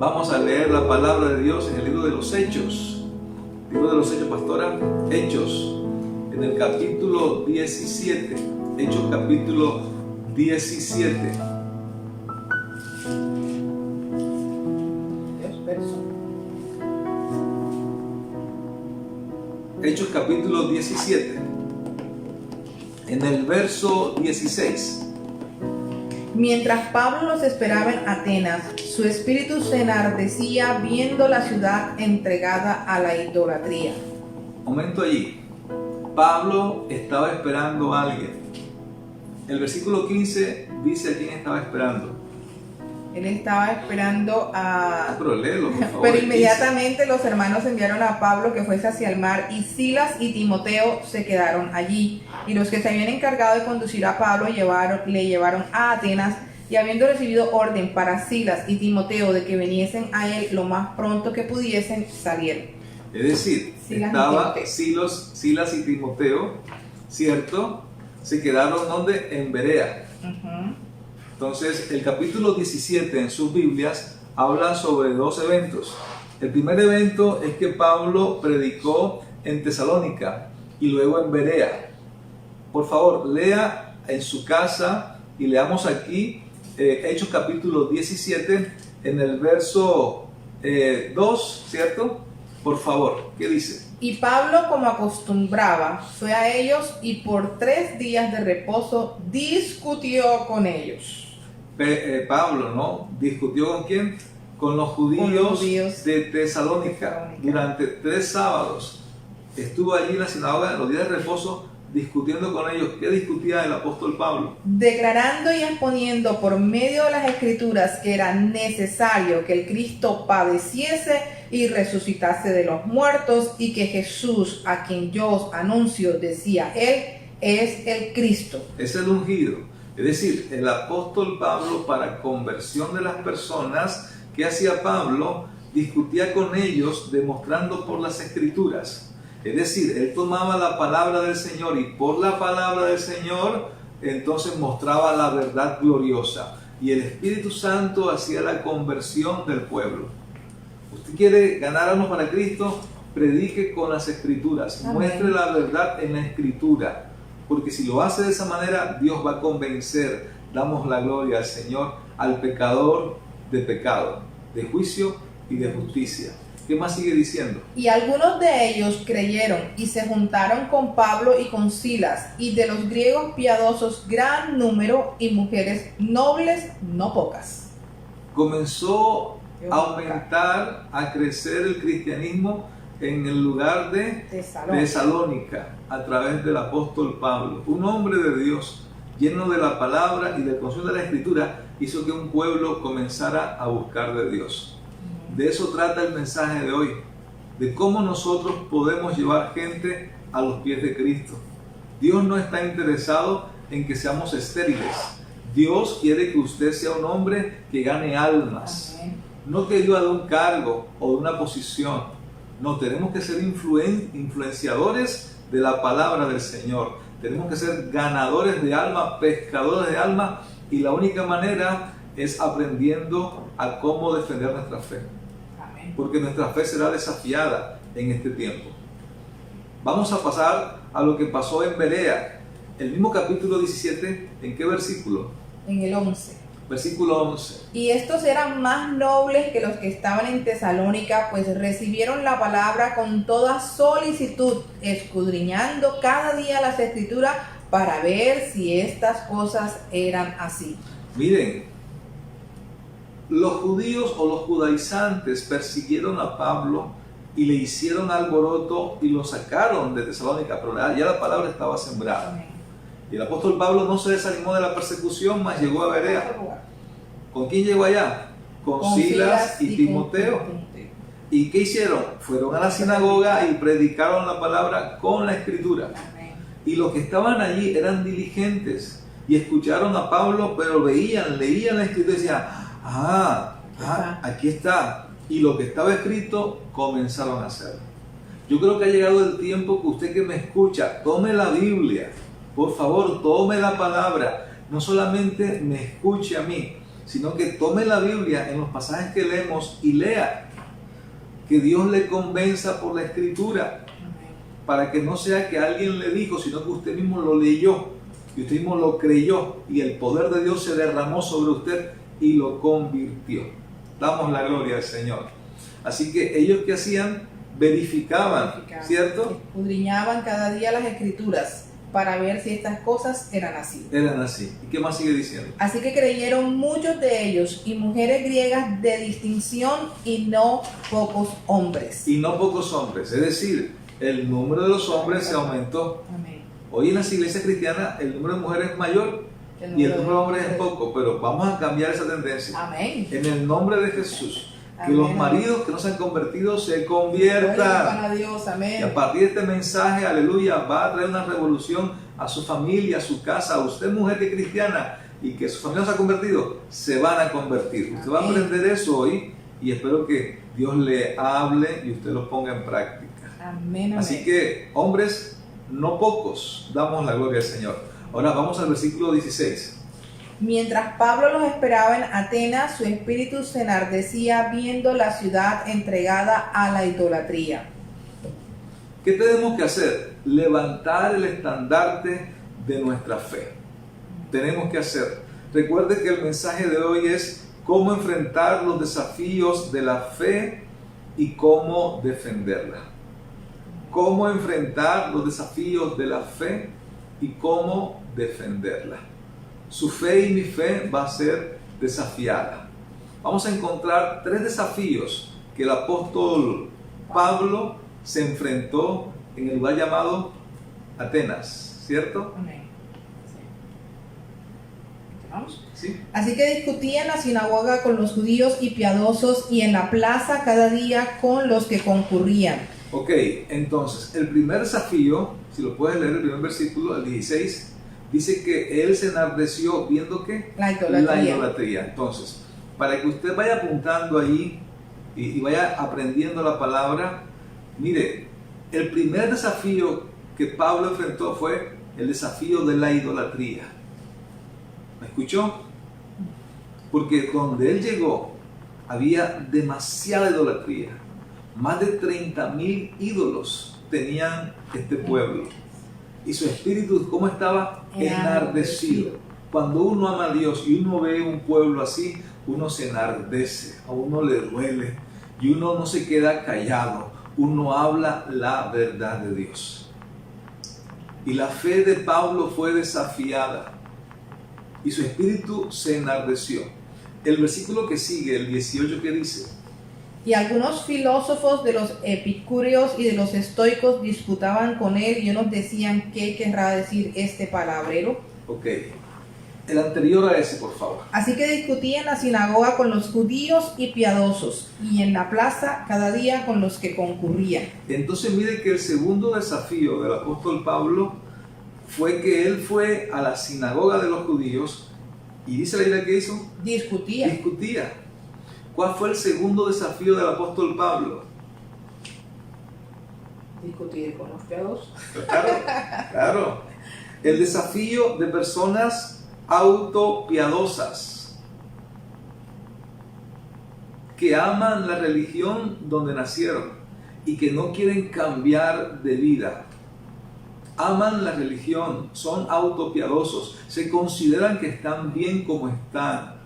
Vamos a leer la palabra de Dios en el libro de los Hechos. Libro de los Hechos, pastora. Hechos, en el capítulo 17. Hechos capítulo 17. Hechos capítulo 17. En el verso 16. Mientras Pablo los esperaba en Atenas, su espíritu se enardecía viendo la ciudad entregada a la idolatría. Momento allí. Pablo estaba esperando a alguien. El versículo 15 dice a quién estaba esperando. Él estaba esperando a... Pero léelo, por favor. Pero inmediatamente los hermanos enviaron a Pablo que fuese hacia el mar, y Silas y Timoteo se quedaron allí. Y los que se habían encargado de conducir a Pablo le llevaron a Atenas, y habiendo recibido orden para Silas y Timoteo de que viniesen a él lo más pronto que pudiesen, salieron. Es decir, estaba Silas y Timoteo, ¿cierto? Se quedaron ¿dónde? En Berea. Entonces, el capítulo 17 en sus Biblias habla sobre dos eventos. El primer evento es que Pablo predicó en Tesalónica y luego en Berea. Por favor, lea en su casa y leamos aquí Hechos capítulo 17 en el verso 2, ¿cierto? Por favor, ¿qué dice? Y Pablo, como acostumbraba, fue a ellos y por 3 días de reposo discutió con ellos. Pablo, ¿no? ¿Discutió con quién? Con los judíos de Tesalónica. Durante 3 sábados estuvo allí en la sinagoga en los días de reposo discutiendo con ellos. ¿Qué discutía el apóstol Pablo? Declarando y exponiendo por medio de las Escrituras que era necesario que el Cristo padeciese y resucitase de los muertos, y que Jesús, a quien yo os anuncio, decía él, es el Cristo. Es el ungido. Es decir, el apóstol Pablo, para conversión de las personas, ¿qué hacía Pablo? Discutía con ellos demostrando por las Escrituras. Es decir, él tomaba la palabra del Señor y por la palabra del Señor entonces mostraba la verdad gloriosa. Y el Espíritu Santo hacía la conversión del pueblo. ¿Usted quiere ganar almas para Cristo? Predique con las Escrituras. Amén. Muestre la verdad en la Escritura. Porque si lo hace de esa manera, Dios va a convencer. Damos la gloria al Señor, al pecador de pecado, de juicio y de justicia. ¿Qué más sigue diciendo? Y algunos de ellos creyeron y se juntaron con Pablo y con Silas, y de los griegos piadosos gran número, y mujeres nobles no pocas. Comenzó a aumentar, a crecer el cristianismo en el lugar de Tesalónica a través del apóstol Pablo. Un hombre de Dios lleno de la palabra y del conocimiento de la Escritura hizo que un pueblo comenzara a buscar de Dios. De eso trata el mensaje de hoy, de cómo nosotros podemos llevar gente a los pies de Cristo. Dios no está interesado en que seamos estériles. Dios quiere que usted sea un hombre que gane almas. No que viva de un cargo o de una posición. No, tenemos que ser influenciadores de la palabra del Señor. Tenemos que ser ganadores de alma, pescadores de alma, y la única manera es aprendiendo a cómo defender nuestra fe. Porque nuestra fe será desafiada en este tiempo. Vamos a pasar a lo que pasó en Berea. El mismo capítulo 17, ¿en qué versículo? En el 11. Versículo 11. Y estos eran más nobles que los que estaban en Tesalónica, pues recibieron la palabra con toda solicitud, escudriñando cada día las Escrituras para ver si estas cosas eran así. Miren, los judíos o los judaizantes persiguieron a Pablo y le hicieron alboroto y lo sacaron de Tesalónica, pero ya la palabra estaba sembrada. Amén. Y el apóstol Pablo no se desanimó de la persecución, mas llegó a Berea. ¿Con quién llegó allá? Con Silas y Timoteo. ¿Y qué hicieron? Fueron a la sinagoga y predicaron la palabra con la Escritura. Amén. Y los que estaban allí eran diligentes y escucharon a Pablo, pero leían la Escritura y decían, aquí está. Y lo que estaba escrito comenzaron a hacerlo. Yo creo que ha llegado el tiempo que usted que me escucha, tome la Biblia. Por favor, tome la palabra. No solamente me escuche a mí. sino que tome la Biblia en los pasajes que leemos y lea. Que Dios le convenza por la Escritura, para que no sea que alguien le dijo, sino que usted mismo lo leyó y usted mismo lo creyó y el poder de Dios se derramó sobre usted y lo convirtió. Damos la gloria al Señor. Así que ellos, ¿qué hacían? Verificaban, ¿cierto? Escudriñaban cada día las Escrituras para ver si estas cosas eran así. Eran así. ¿Y qué más sigue diciendo? Así que creyeron muchos de ellos y mujeres griegas de distinción y no pocos hombres. Y no pocos hombres, es decir, el número de los hombres se aumentó. Amén. Hoy en las iglesias cristianas el número de mujeres es mayor y el número de hombres es poco, pero vamos a cambiar esa tendencia. Amén. En el nombre de Jesús. Que Amén, los maridos que no se han convertido se conviertan. A Dios, amén. Y a partir de este mensaje, aleluya, va a traer una revolución a su familia, a su casa, a usted mujer que es cristiana y que su familia no se ha convertido, se van a convertir. Amén. Usted va a aprender eso hoy y espero que Dios le hable y usted lo ponga en práctica. Amén, amén. Así que, hombres, no pocos, damos la gloria al Señor. Ahora vamos al versículo 16. Mientras Pablo los esperaba en Atenas, su espíritu se enardecía viendo la ciudad entregada a la idolatría. ¿Qué tenemos que hacer? Levantar el estandarte de nuestra fe. Tenemos que hacer. Recuerde que el mensaje de hoy es cómo enfrentar los desafíos de la fe y cómo defenderla. Cómo enfrentar los desafíos de la fe y cómo defenderla. Su fe y mi fe va a ser desafiada. Vamos a encontrar 3 desafíos que el apóstol Pablo se enfrentó en el lugar llamado Atenas, ¿cierto? Amén. ¿Vamos? Sí. Así que discutía en la sinagoga con los judíos y piadosos y en la plaza cada día con los que concurrían. Ok, entonces el primer desafío, si lo puedes leer el primer versículo, el 16, dice que él se enardeció viendo que la idolatría. Entonces, para que usted vaya apuntando ahí y vaya aprendiendo la palabra, mire, el primer desafío que Pablo enfrentó fue el desafío de la idolatría. ¿Me escuchó? Porque donde él llegó había demasiada idolatría. Más de 30,000 ídolos tenían este pueblo. Y su espíritu, ¿cómo estaba? Enardecido. Cuando uno ama a Dios y uno ve un pueblo así, uno se enardece, a uno le duele y uno no se queda callado, uno habla la verdad de Dios. Y la fe de Pablo fue desafiada y su espíritu se enardeció. El versículo que sigue, el 18, ¿qué dice? Y algunos filósofos de los epicúreos y de los estoicos disputaban con él y unos decían, ¿qué querrá decir este palabrero? Ok, el anterior a ese, por favor. Así que discutía en la sinagoga con los judíos y piadosos y en la plaza cada día con los que concurrían. Entonces mire que el segundo desafío del apóstol Pablo fue que él fue a la sinagoga de los judíos y dice la Biblia que hizo. Discutía. ¿Cuál fue el segundo desafío del apóstol Pablo? Discutir con los piadosos. Claro. El desafío de personas autopiadosas que aman la religión donde nacieron y que no quieren cambiar de vida. Aman la religión, son autopiadosos, se consideran que están bien como están.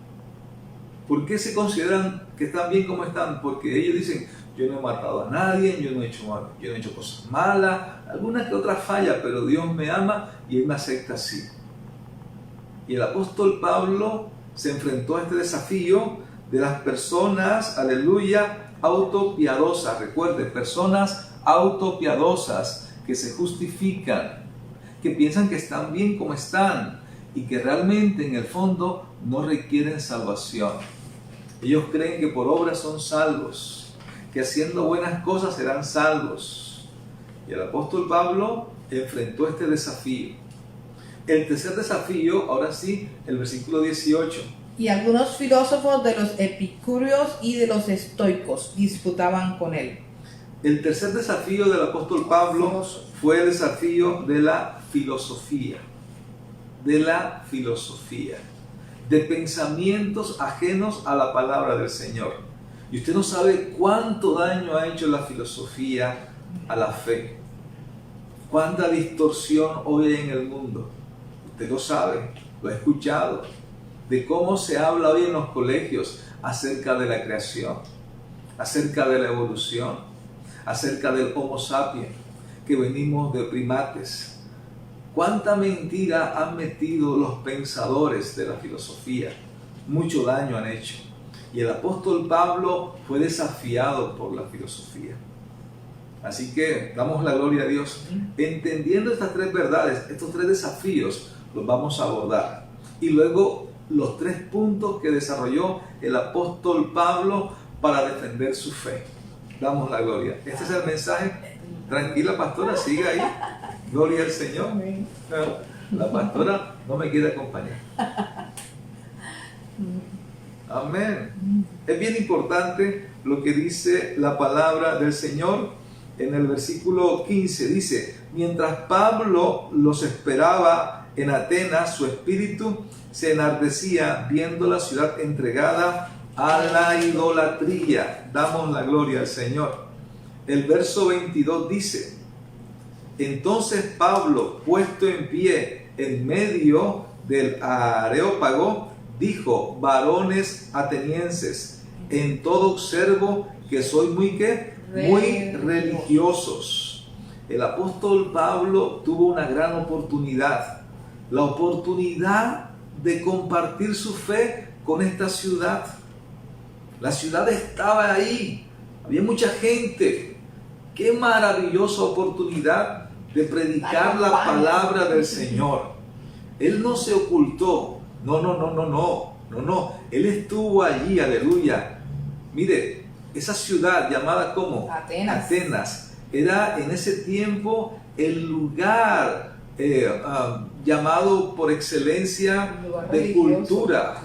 ¿Por qué se consideran que están bien como están? Porque ellos dicen, yo no he matado a nadie, yo no he hecho cosas malas, alguna que otra falla, pero Dios me ama y Él me acepta así. Y el apóstol Pablo se enfrentó a este desafío de las personas, aleluya, autopiadosas. Recuerde, personas autopiadosas que se justifican, que piensan que están bien como están y que realmente en el fondo no requieren salvación. Ellos creen que por obras son salvos, que haciendo buenas cosas serán salvos. Y el apóstol Pablo enfrentó este desafío. El tercer desafío, ahora sí, el versículo 18. Y algunos filósofos de los epicúreos y de los estoicos disputaban con él. El tercer desafío del apóstol Pablo fue el desafío de la filosofía. de pensamientos ajenos a la palabra del Señor. Y usted no sabe cuánto daño ha hecho la filosofía a la fe. Cuánta distorsión hoy hay en el mundo. Usted lo sabe, lo ha escuchado, de cómo se habla hoy en los colegios acerca de la creación, acerca de la evolución, acerca del Homo sapiens, que venimos de primates. Cuánta mentira han metido los pensadores de la filosofía. Mucho daño han hecho. Y el apóstol Pablo fue desafiado por la filosofía. Así que damos la gloria a Dios. Entendiendo estas tres verdades, estos tres desafíos, los vamos a abordar. Y luego los tres puntos que desarrolló el apóstol Pablo para defender su fe. Damos la gloria. Este es el mensaje. Tranquila, pastora, siga ahí. Gloria al Señor. La pastora no me quiere acompañar. Amén. Es bien importante lo que dice la palabra del Señor. En el versículo 15 dice: mientras Pablo los esperaba en Atenas, su espíritu se enardecía viendo la ciudad entregada a la idolatría. Damos la gloria al Señor. El verso 22 dice: entonces Pablo, puesto en pie en medio del Areópago, dijo: varones atenienses, en todo observo que soy muy religiosos. El apóstol Pablo tuvo una gran oportunidad, la oportunidad de compartir su fe con esta ciudad. La ciudad estaba ahí, había mucha gente. Qué maravillosa oportunidad de predicar la palabra del Señor. Él no se ocultó, no, él estuvo allí, aleluya. Mire, esa ciudad llamada como Atenas era en ese tiempo el lugar llamado por excelencia de cultura,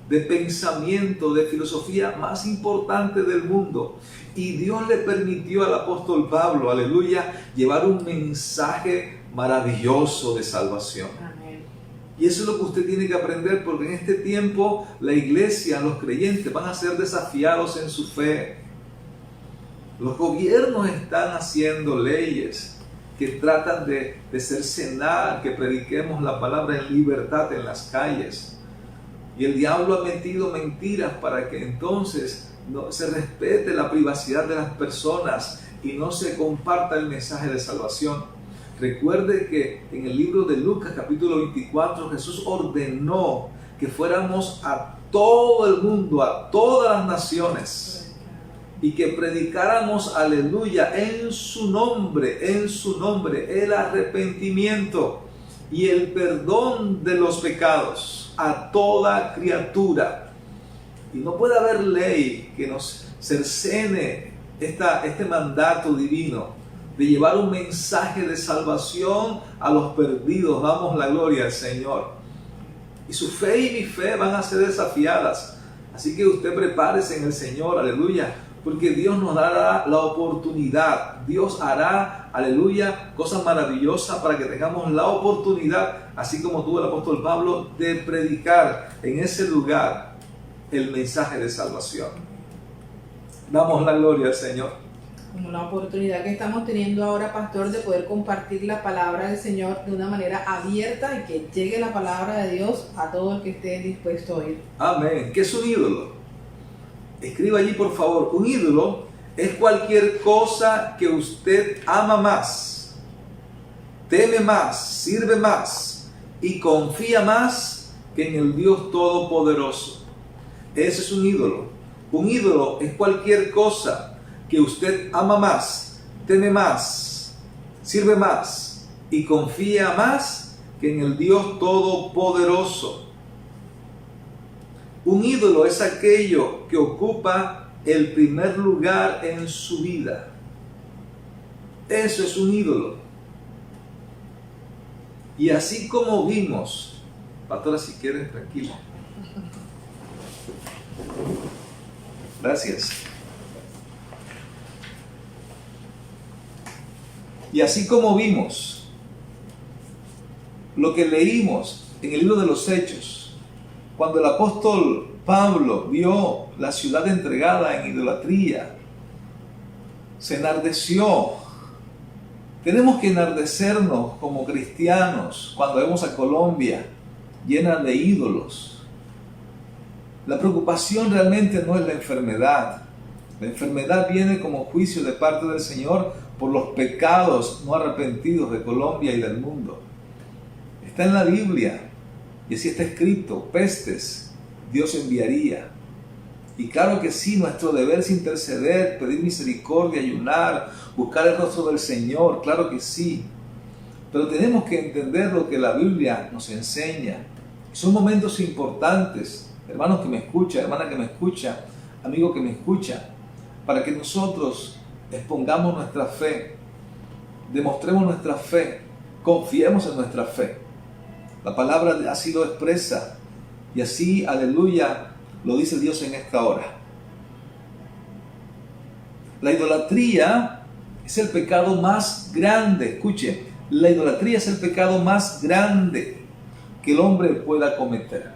de pensamiento, de filosofía más importante del mundo. Y Dios le permitió al apóstol Pablo, aleluya, llevar un mensaje maravilloso de salvación. Amén. Y eso es lo que usted tiene que aprender, porque en este tiempo la iglesia, los creyentes van a ser desafiados en su fe. Los gobiernos están haciendo leyes que tratan de cercenar que prediquemos la palabra en libertad en las calles. Y el diablo ha metido mentiras para que entonces no se respete la privacidad de las personas y no se comparta el mensaje de salvación. Recuerde que en el libro de Lucas capítulo 24 Jesús ordenó que fuéramos a todo el mundo, a todas las naciones, y que predicáramos, aleluya, en su nombre, el arrepentimiento y el perdón de los pecados a toda criatura. Y no puede haber ley que nos cercene este mandato divino de llevar un mensaje de salvación a los perdidos. Damos la gloria al Señor. Y su fe y mi fe van a ser desafiadas. Así que usted prepárese en el Señor, aleluya, porque Dios nos dará la oportunidad. Dios hará, aleluya, cosas maravillosas para que tengamos la oportunidad, así como tuvo el apóstol Pablo, de predicar en ese lugar el mensaje de salvación. Damos la gloria al Señor. Como la oportunidad que estamos teniendo ahora, pastor, de poder compartir la palabra del Señor de una manera abierta y que llegue la palabra de Dios a todo el que esté dispuesto a oír. Amén. ¿Qué es un ídolo? Escriba allí, por favor. Un ídolo es cualquier cosa que usted ama más, teme más, sirve más y confía más que en el Dios Todopoderoso. Ese es un ídolo. Un ídolo es cualquier cosa que usted ama más, teme más, sirve más y confía más que en el Dios Todopoderoso. Un ídolo es aquello que ocupa el primer lugar en su vida. Eso es un ídolo. Y así como vimos, pastora, si quieres, tranquilo. Gracias. Y así como vimos lo que leímos en el libro de los Hechos, Cuando el apóstol Pablo vio la ciudad entregada en idolatría, se enardeció. Tenemos que enardecernos como cristianos cuando vemos a Colombia llena de ídolos. La preocupación realmente no es la enfermedad. La enfermedad viene como juicio de parte del Señor por los pecados no arrepentidos de Colombia y del mundo. Está en la Biblia y así está escrito: pestes Dios enviaría. Y claro que sí, nuestro deber es interceder, pedir misericordia, ayunar, buscar el rostro del Señor, claro que sí. Pero tenemos que entender lo que la Biblia nos enseña. Son momentos importantes, hermanos que me escuchan, hermana que me escucha, amigo que me escucha, para que nosotros expongamos nuestra fe, demostremos nuestra fe, confiemos en nuestra fe. La palabra ha sido expresa y así, aleluya, lo dice Dios en esta hora. La idolatría es el pecado más grande. Escuche, la idolatría es el pecado más grande que el hombre pueda cometer.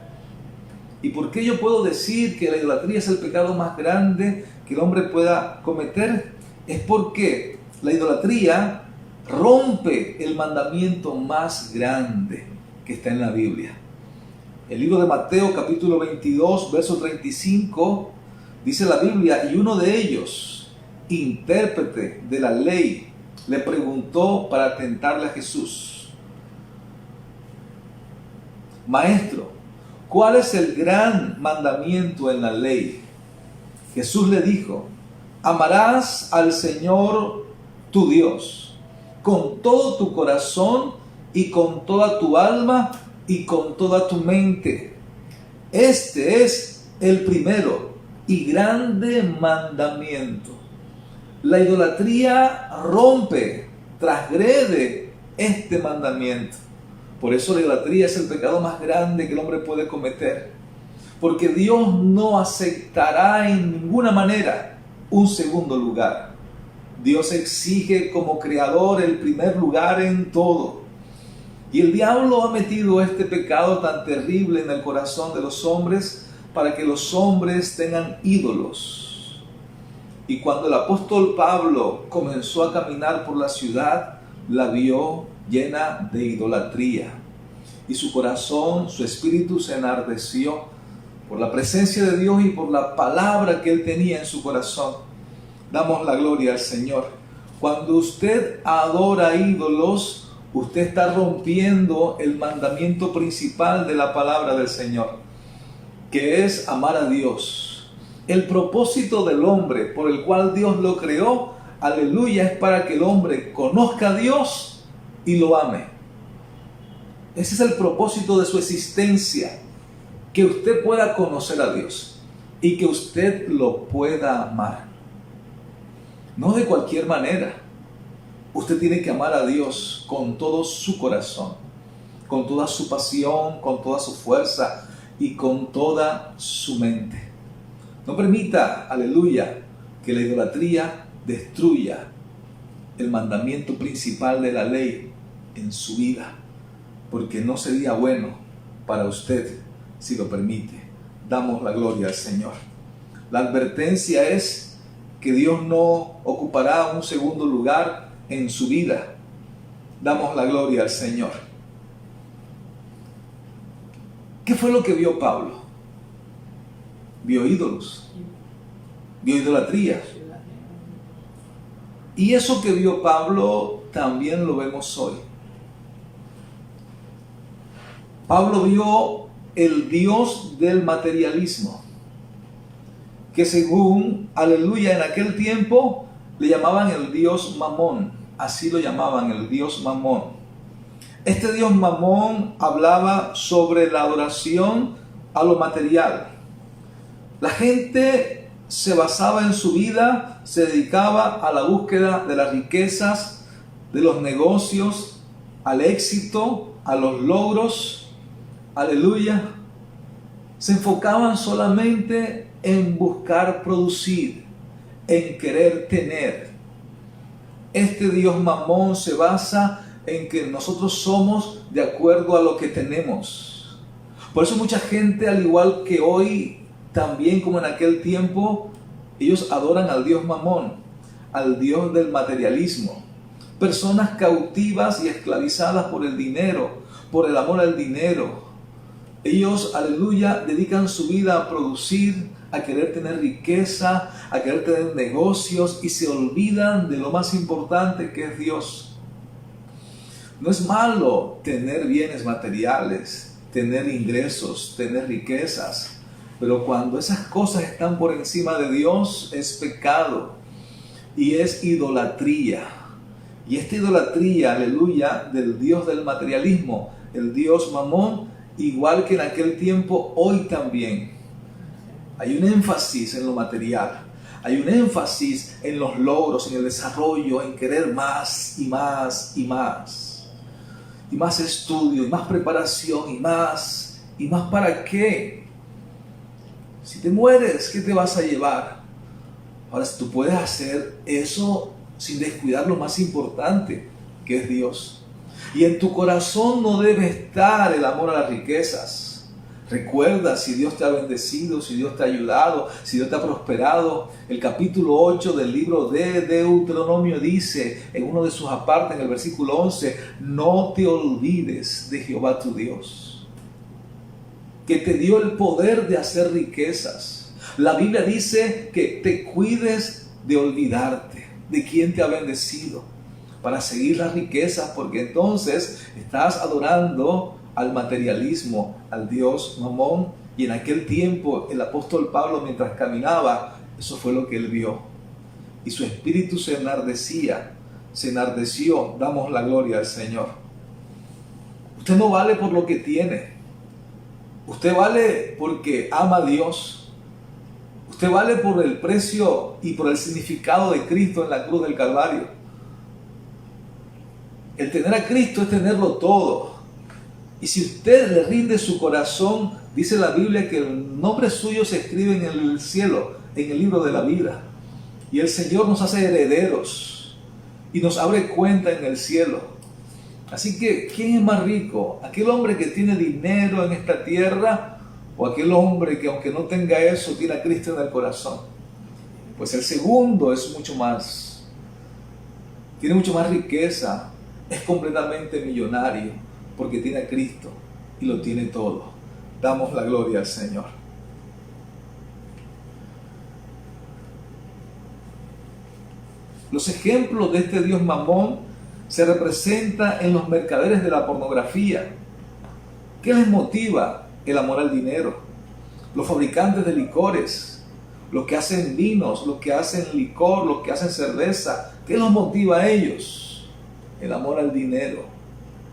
¿Y por qué yo puedo decir que la idolatría es el pecado más grande que el hombre pueda cometer? Es porque la idolatría rompe el mandamiento más grande que está en la Biblia. El libro de Mateo capítulo 22, verso 35, dice la Biblia: y uno de ellos, intérprete de la ley, le preguntó para tentarle a Jesús: Maestro, ¿cuál es el gran mandamiento en la ley? Jesús le dijo: amarás al Señor tu Dios con todo tu corazón y con toda tu alma y con toda tu mente. Este es el primero y grande mandamiento. La idolatría rompe, transgrede este mandamiento. Por eso la idolatría es el pecado más grande que el hombre puede cometer. Porque Dios no aceptará en ninguna manera un segundo lugar. Dios exige como creador el primer lugar en todo. Y el diablo ha metido este pecado tan terrible en el corazón de los hombres para que los hombres tengan ídolos. Y cuando el apóstol Pablo comenzó a caminar por la ciudad, la vio llena de idolatría. Y su corazón, su espíritu se enardeció por la presencia de Dios y por la palabra que él tenía en su corazón. Damos la gloria al Señor. Cuando usted adora ídolos, usted está rompiendo el mandamiento principal de la palabra del Señor, que es amar a Dios. El propósito del hombre por el cual Dios lo creó, aleluya, es para que el hombre conozca a Dios y lo ame. Ese es el propósito de su existencia, que usted pueda conocer a Dios y que usted lo pueda amar. No de cualquier manera. Usted tiene que amar a Dios con todo su corazón, con toda su pasión, con toda su fuerza y con toda su mente. No permita, aleluya, que la idolatría destruya el mandamiento principal de la ley en su vida, porque no sería bueno para usted si lo permite. Damos la gloria al Señor. La advertencia es que Dios no ocupará un segundo lugar en su vida. Damos la gloria al Señor. ¿Qué fue lo que vio Pablo? Vio ídolos, vio idolatría. Y eso que vio Pablo también lo vemos hoy. Pablo vio el Dios del materialismo, que según, aleluya, en aquel tiempo le llamaban el Dios Mamón. Así lo llamaban, el Dios Mamón. Este Dios Mamón hablaba sobre la adoración a lo material. La gente se basaba en su vida, se dedicaba a la búsqueda de las riquezas, de los negocios, al éxito, a los logros. Aleluya. Se enfocaban solamente en buscar producir, en querer tener. Este Dios Mamón se basa en que nosotros somos de acuerdo a lo que tenemos. Por eso mucha gente, al igual que hoy, también como en aquel tiempo, ellos adoran al Dios Mamón, al Dios del materialismo. Personas cautivas y esclavizadas por el dinero, por el amor al dinero. Ellos, aleluya, dedican su vida a producir, a querer tener riqueza, a querer tener negocios y se olvidan de lo más importante que es Dios. No es malo tener bienes materiales, tener ingresos, tener riquezas, pero cuando esas cosas están por encima de Dios es pecado y es idolatría. Y esta idolatría, aleluya, del Dios del materialismo, el Dios Mamón, igual que en aquel tiempo, hoy también. Hay un énfasis en lo material, hay un énfasis en los logros, en el desarrollo, en querer más y más y más. Y más estudio, y más preparación, y más ¿para qué? Si te mueres, ¿qué te vas a llevar? Ahora, si tú puedes hacer eso sin descuidar lo más importante, que es Dios. Y en tu corazón no debe estar el amor a las riquezas. Recuerda, si Dios te ha bendecido, si Dios te ha ayudado, si Dios te ha prosperado. El capítulo 8 del libro de Deuteronomio dice, en uno de sus apartes, en el versículo 11, no te olvides de Jehová tu Dios, que te dio el poder de hacer riquezas. La Biblia dice que te cuides de olvidarte de quien te ha bendecido para seguir las riquezas, porque entonces estás adorando al materialismo, al Dios Mamón. Y en aquel tiempo el apóstol Pablo, mientras caminaba, eso fue lo que él vio. Y su espíritu se enardeció. Damos la gloria al Señor. Usted no vale por lo que tiene. Usted vale porque ama a Dios. Usted vale por el precio y por el significado de Cristo en la cruz del Calvario. El tener a Cristo es tenerlo todo. Y si usted le rinde su corazón, dice la Biblia que el nombre suyo se escribe en el cielo, en el libro de la vida. Y el Señor nos hace herederos y nos abre cuenta en el cielo. Así que, ¿quién es más rico? ¿Aquel hombre que tiene dinero en esta tierra o aquel hombre que, aunque no tenga eso, tiene a Cristo en el corazón? Pues el segundo es tiene mucho más riqueza, es completamente millonario, porque tiene a Cristo y lo tiene todo. Damos la gloria al Señor. Los ejemplos de este Dios Mamón se representan en los mercaderes de la pornografía. ¿Qué les motiva? El amor al dinero. Los fabricantes de licores, los que hacen vinos, los que hacen licor, los que hacen cerveza, ¿qué los motiva a ellos? El amor al dinero,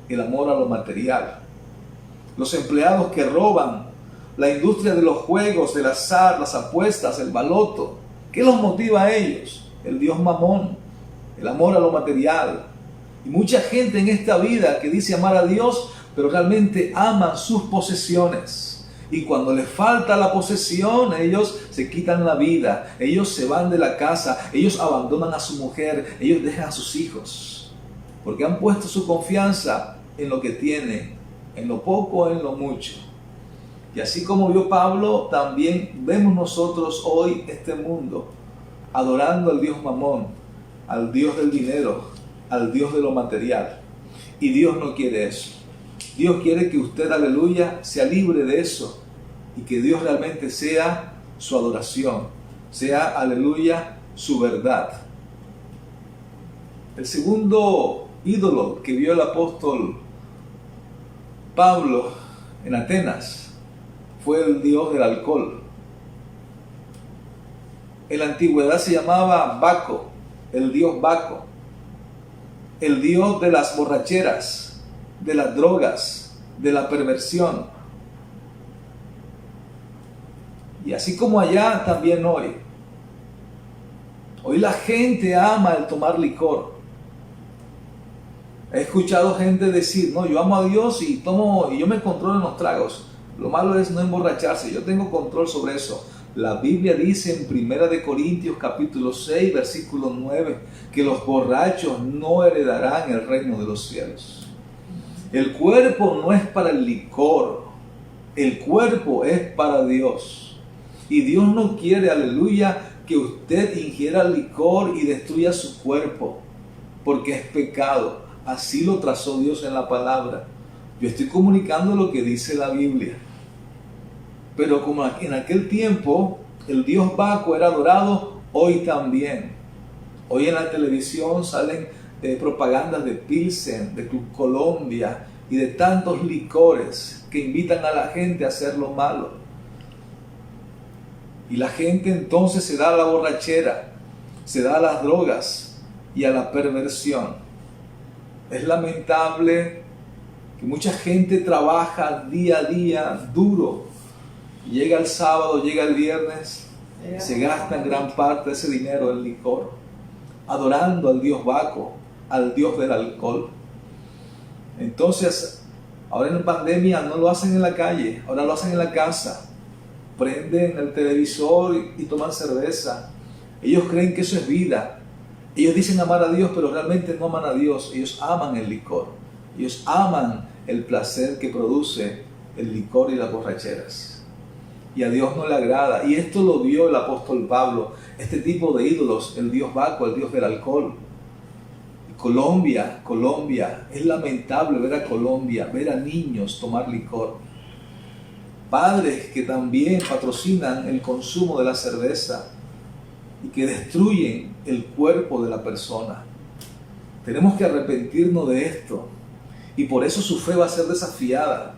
el amor a lo material. Los empleados que roban, la industria de los juegos, del azar, las apuestas, el baloto, ¿qué los motiva a ellos? El Dios Mamón, el amor a lo material. Y mucha gente en esta vida que dice amar a Dios, pero realmente aman sus posesiones. Y cuando les falta la posesión, ellos se quitan la vida, ellos se van de la casa, ellos abandonan a su mujer, ellos dejan a sus hijos. Porque han puesto su confianza en lo que tienen, en lo poco o en lo mucho. Y así como vio Pablo, también vemos nosotros hoy este mundo adorando al Dios Mamón, al Dios del dinero, al Dios de lo material. Y Dios no quiere eso. Dios quiere que usted, aleluya, sea libre de eso y que Dios realmente sea su adoración, sea, aleluya, su verdad. El segundo ídolo que vio el apóstol Pablo en Atenas fue el dios del alcohol. En la antigüedad se llamaba Baco, el dios Baco, el dios de las borracheras, de las drogas, de la perversión. Y así como allá, también hoy. Hoy la gente ama el tomar licor. He escuchado gente decir, no, yo amo a Dios y tomo y yo me controlo en los tragos. Lo malo es no emborracharse, yo tengo control sobre eso. La Biblia dice en 1 Corintios capítulo 6, versículo 9, que los borrachos no heredarán el reino de los cielos. El cuerpo no es para el licor, El cuerpo es para Dios. Y Dios no quiere, aleluya, que usted ingiera licor y destruya su cuerpo, porque es pecado. Así lo trazó Dios en la palabra. Yo estoy comunicando lo que dice la Biblia. Pero como en aquel tiempo el dios Baco era adorado, hoy también. Hoy en la televisión salen propagandas de Pilsen, de Club Colombia y de tantos licores que invitan a la gente a hacer lo malo. Y la gente entonces se da a la borrachera, se da a las drogas y a la perversión. Es lamentable que mucha gente trabaja día a día duro. Llega el sábado, llega el viernes, se gasta gran parte de ese dinero en licor, adorando al dios Baco, al dios del alcohol. Entonces, ahora en la pandemia no lo hacen en la calle, ahora lo hacen en la casa. Prenden el televisor y toman cerveza. Ellos creen que eso es vida. Ellos dicen amar a Dios, pero realmente no aman a Dios. Ellos aman el licor. Ellos aman el placer que produce el licor y las borracheras. Y a Dios no le agrada. Y esto lo vio el apóstol Pablo. Este tipo de ídolos, el dios Baco, el dios del alcohol. Colombia, es lamentable ver a Colombia, ver a niños tomar licor. Padres que también patrocinan el consumo de la cerveza y que destruyen el cuerpo de la persona. Tenemos que arrepentirnos de esto y por eso su fe va a ser desafiada.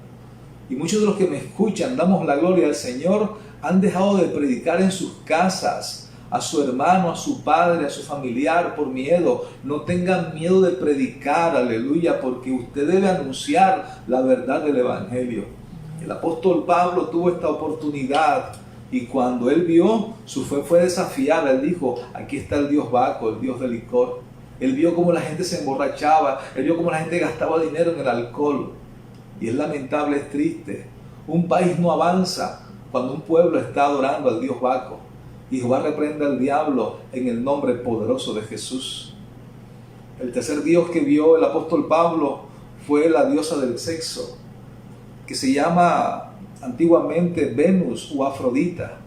Y muchos de los que me escuchan, damos la gloria al Señor, han dejado de predicar en sus casas a su hermano, a su padre, a su familiar por miedo. No tengan miedo de predicar, aleluya, porque usted debe anunciar la verdad del Evangelio. El apóstol Pablo tuvo esta oportunidad y cuando él vio, su fe fue desafiada. Él dijo, aquí está el dios Baco, el dios del licor. Él vio cómo la gente se emborrachaba, él vio cómo la gente gastaba dinero en el alcohol. Y es lamentable, es triste. Un país no avanza cuando un pueblo está adorando al dios Baco. Y Jehová reprenda al diablo en el nombre poderoso de Jesús. El tercer dios que vio el apóstol Pablo fue la diosa del sexo, que se llama antiguamente Venus o Afrodita.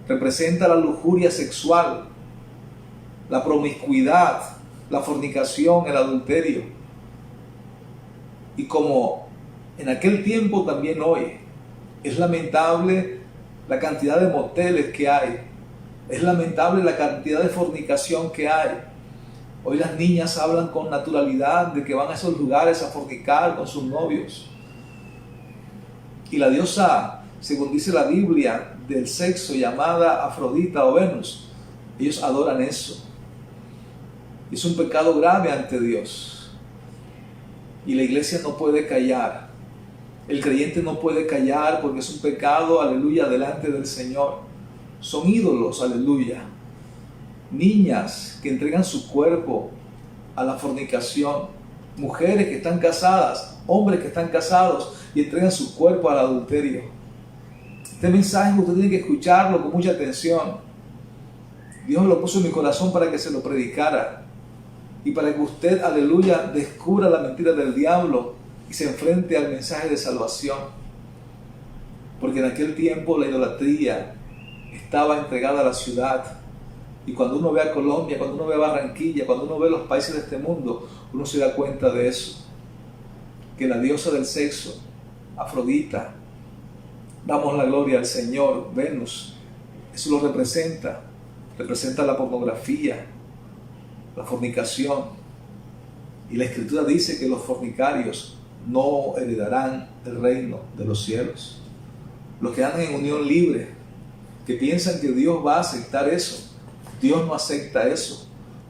Representa la lujuria sexual, la promiscuidad, la fornicación, el adulterio. Y como en aquel tiempo también hoy, es lamentable la cantidad de moteles que hay. Es lamentable la cantidad de fornicación que hay. Hoy las niñas hablan con naturalidad de que van a esos lugares a fornicar con sus novios. Y la diosa, según dice la Biblia, del sexo llamada Afrodita o Venus, ellos adoran eso. Es un pecado grave ante Dios. Y la iglesia no puede callar. El creyente no puede callar porque es un pecado, aleluya, delante del Señor. Son ídolos, aleluya. Niñas que entregan su cuerpo a la fornicación. Mujeres que están casadas, hombres que están casados y entregan su cuerpo al adulterio. Este mensaje usted tiene que escucharlo con mucha atención. Dios lo puso en mi corazón para que se lo predicara y para que usted, aleluya, descubra la mentira del diablo y se enfrente al mensaje de salvación. Porque en aquel tiempo la idolatría estaba entregada a la ciudad. Y cuando uno ve a Colombia, cuando uno ve a Barranquilla, cuando uno ve los países de este mundo, uno se da cuenta de eso. Que la diosa del sexo, Afrodita, damos la gloria al Señor, Venus, eso lo representa la pornografía, la fornicación. Y la Escritura dice que los fornicarios no heredarán el reino de los cielos. Los que andan en unión libre, que piensan que Dios va a aceptar eso, Dios no acepta eso.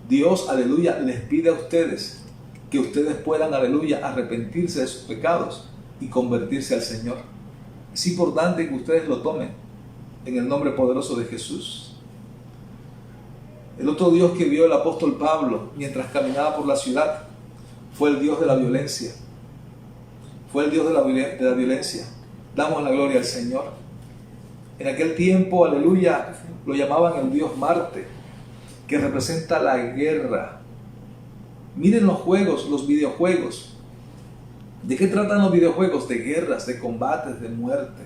Dios, aleluya, les pide a ustedes que ustedes puedan, aleluya, arrepentirse de sus pecados y convertirse al Señor. Es importante que ustedes lo tomen en el nombre poderoso de Jesús. El otro Dios que vio el apóstol Pablo mientras caminaba por la ciudad fue el Dios de la violencia. Fue el Dios de la violencia. Damos la gloria al Señor. En aquel tiempo, aleluya, lo llamaban el Dios Marte, que representa la guerra. Miren los juegos, los videojuegos. ¿De qué tratan los videojuegos? De guerras, de combates, de muerte.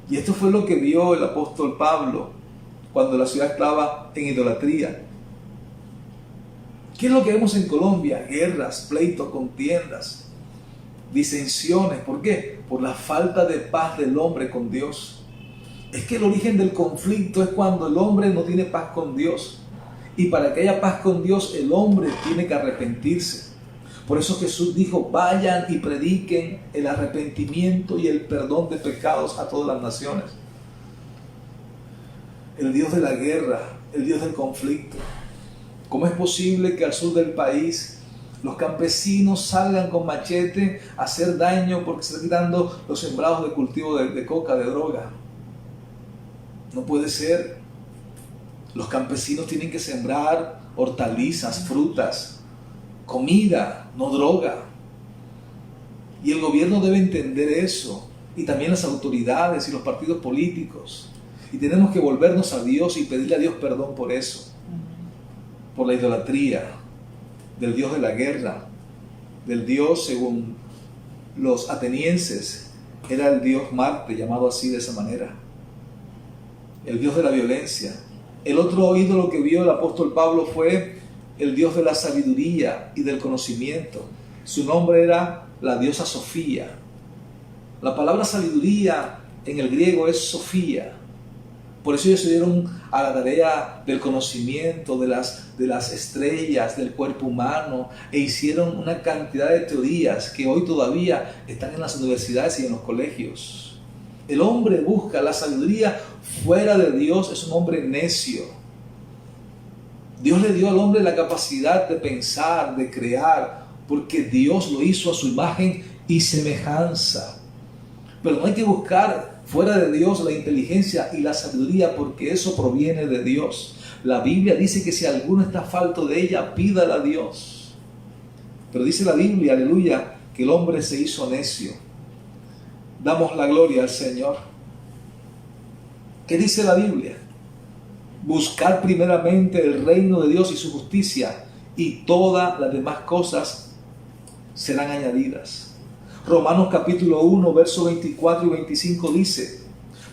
Y esto fue lo que vio el apóstol Pablo cuando la ciudad estaba en idolatría. ¿Qué es lo que vemos en Colombia? Guerras, pleitos, contiendas, disensiones. ¿Por qué? Por la falta de paz del hombre con Dios. Es que el origen del conflicto es cuando el hombre no tiene paz con Dios. Y para que haya paz con Dios, el hombre tiene que arrepentirse. Por eso Jesús dijo, vayan y prediquen el arrepentimiento y el perdón de pecados a todas las naciones. El Dios de la guerra, el Dios del conflicto. ¿Cómo es posible que al sur del país los campesinos salgan con machete a hacer daño porque se están quitando los sembrados de cultivo de coca, de droga? No puede ser. Los campesinos tienen que sembrar hortalizas, frutas, comida, no droga. Y el gobierno debe entender eso, y también las autoridades y los partidos políticos. Y tenemos que volvernos a Dios y pedirle a Dios perdón por eso, por la idolatría, del Dios de la guerra, del Dios, según los atenienses, era el Dios Marte, llamado así de esa manera, el Dios de la violencia. El otro ídolo que vio el apóstol Pablo fue el Dios de la sabiduría y del conocimiento. Su nombre era la diosa Sofía. La palabra sabiduría en el griego es Sofía. Por eso ellos se dieron a la tarea del conocimiento de las estrellas, del cuerpo humano, e hicieron una cantidad de teorías que hoy todavía están en las universidades y en los colegios. El hombre busca la sabiduría fuera de Dios, es un hombre necio. Dios le dio al hombre la capacidad de pensar, de crear, porque Dios lo hizo a su imagen y semejanza. Pero no hay que buscar fuera de Dios la inteligencia y la sabiduría, porque eso proviene de Dios. La Biblia dice que si alguno está falto de ella, pídala a Dios. Pero dice la Biblia, aleluya, que el hombre se hizo necio. Damos la gloria al Señor. ¿Qué dice la Biblia? Buscar primeramente el reino de Dios y su justicia, y todas las demás cosas serán añadidas. Romanos capítulo 1, versos 24 y 25 dice,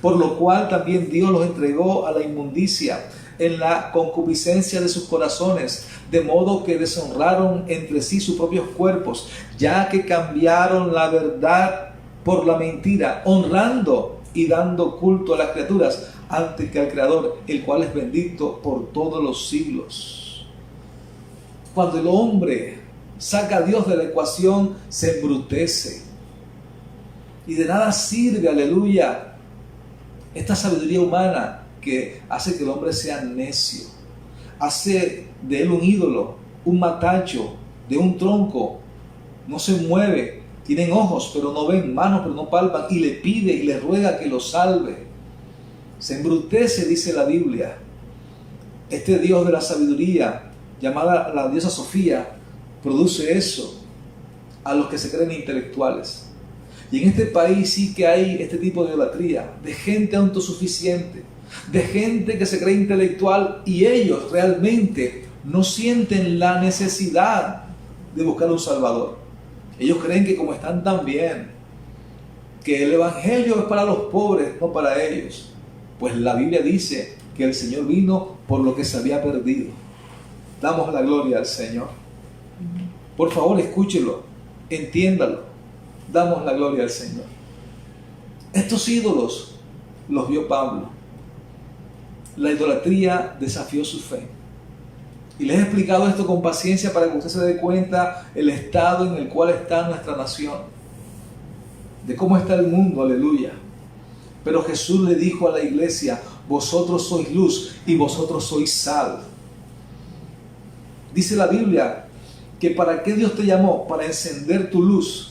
por lo cual también Dios los entregó a la inmundicia en la concupiscencia de sus corazones, de modo que deshonraron entre sí sus propios cuerpos, ya que cambiaron la verdad por la mentira, honrando y dando culto a las criaturas antes que al Creador, el cual es bendito por todos los siglos. Cuando el hombre saca a Dios de la ecuación, se embrutece. Y de nada sirve, aleluya, esta sabiduría humana que hace que el hombre sea necio. Hace de él un ídolo, un matacho, de un tronco. No se mueve. Tienen ojos, pero no ven, manos, pero no palpan, y le pide y le ruega que lo salve. Se embrutece, dice la Biblia. Este Dios de la sabiduría, llamada la diosa Sofía, produce eso a los que se creen intelectuales. Y en este país sí que hay este tipo de idolatría, de gente autosuficiente, de gente que se cree intelectual y ellos realmente no sienten la necesidad de buscar un Salvador. Ellos creen que como están tan bien, que el evangelio es para los pobres, no para ellos. Pues la Biblia dice que el Señor vino por lo que se había perdido. Damos la gloria al Señor. Por favor, escúchelo, entiéndalo. Damos la gloria al Señor. Estos ídolos los vio Pablo. La idolatría desafió su fe. Y les he explicado esto con paciencia para que usted se dé cuenta el estado en el cual está nuestra nación, de cómo está el mundo, aleluya. Pero Jesús le dijo a la iglesia, vosotros sois luz y vosotros sois sal. Dice la Biblia que ¿para qué Dios te llamó? Para encender tu luz.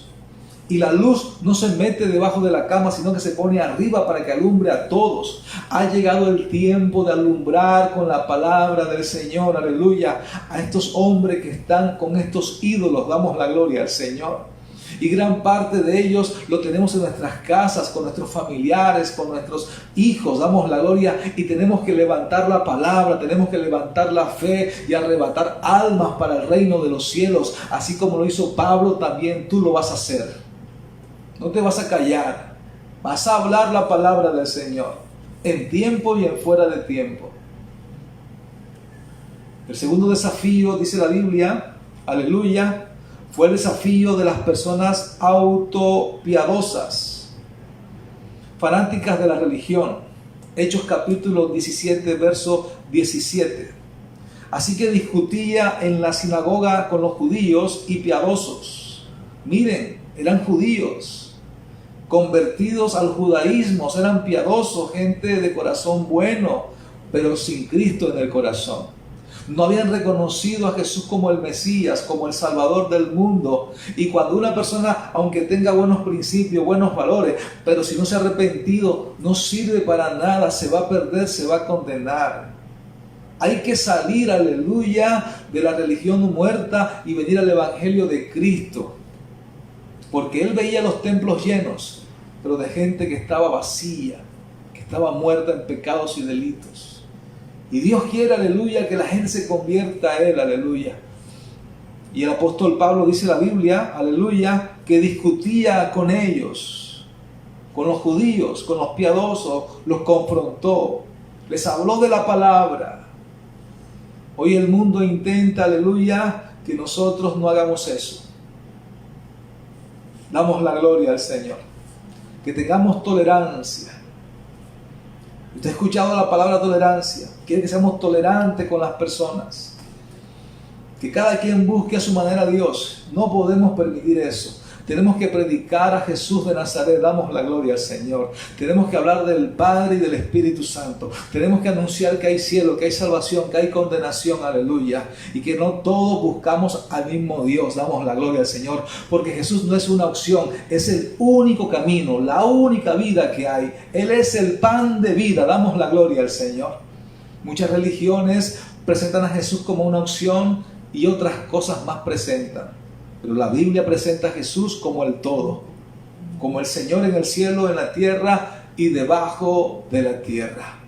Y la luz no se mete debajo de la cama, sino que se pone arriba para que alumbre a todos. Ha llegado el tiempo de alumbrar con la palabra del Señor, aleluya, a estos hombres que están con estos ídolos. Damos la gloria al Señor. y gran parte de ellos lo tenemos en nuestras casas, con nuestros familiares, con nuestros hijos. Damos la gloria y tenemos que levantar la palabra, tenemos que levantar la fe y arrebatar almas para el reino de los cielos. Así como lo hizo Pablo, también tú lo vas a hacer. No te vas a callar, vas a hablar la palabra del Señor en tiempo y en fuera de tiempo. El segundo desafío, dice la Biblia, aleluya, fue el desafío de las personas autopiadosas, fanáticas de la religión. Hechos capítulo 17, verso 17. Así que discutía en la sinagoga con los judíos y piadosos. Miren, eran judíos, convertidos al judaísmo, eran piadosos, gente de corazón bueno, pero sin Cristo en el corazón. No habían reconocido a Jesús como el Mesías, como el Salvador del mundo. Y cuando una persona, aunque tenga buenos principios, buenos valores, pero si no se ha arrepentido, no sirve para nada, se va a perder, se va a condenar. Hay que salir, aleluya, de la religión muerta y venir al Evangelio de Cristo. Porque él veía los templos llenos, pero de gente que estaba vacía, que estaba muerta en pecados y delitos. Y Dios quiere, aleluya, que la gente se convierta a Él, aleluya. Y el apóstol Pablo dice en la Biblia, aleluya, que discutía con ellos, con los judíos, con los piadosos, los confrontó, les habló de la palabra. Hoy el mundo intenta, aleluya, que nosotros no hagamos eso. Damos la gloria al Señor. Que tengamos tolerancia. Usted ha escuchado la palabra tolerancia. Quiere que seamos tolerantes con las personas. Que cada quien busque a su manera a Dios. No podemos permitir eso. Tenemos que predicar a Jesús de Nazaret. Damos la gloria al Señor. Tenemos que hablar del Padre y del Espíritu Santo. Tenemos que anunciar que hay cielo, que hay salvación, que hay condenación. Aleluya. Y que no todos buscamos al mismo Dios. Damos la gloria al Señor. Porque Jesús no es una opción. Es el único camino, la única vida que hay. Él es el pan de vida. Damos la gloria al Señor. Muchas religiones presentan a Jesús como una opción y otras cosas más presentan. Pero la Biblia presenta a Jesús como el todo, como el Señor en el cielo, en la tierra y debajo de la tierra.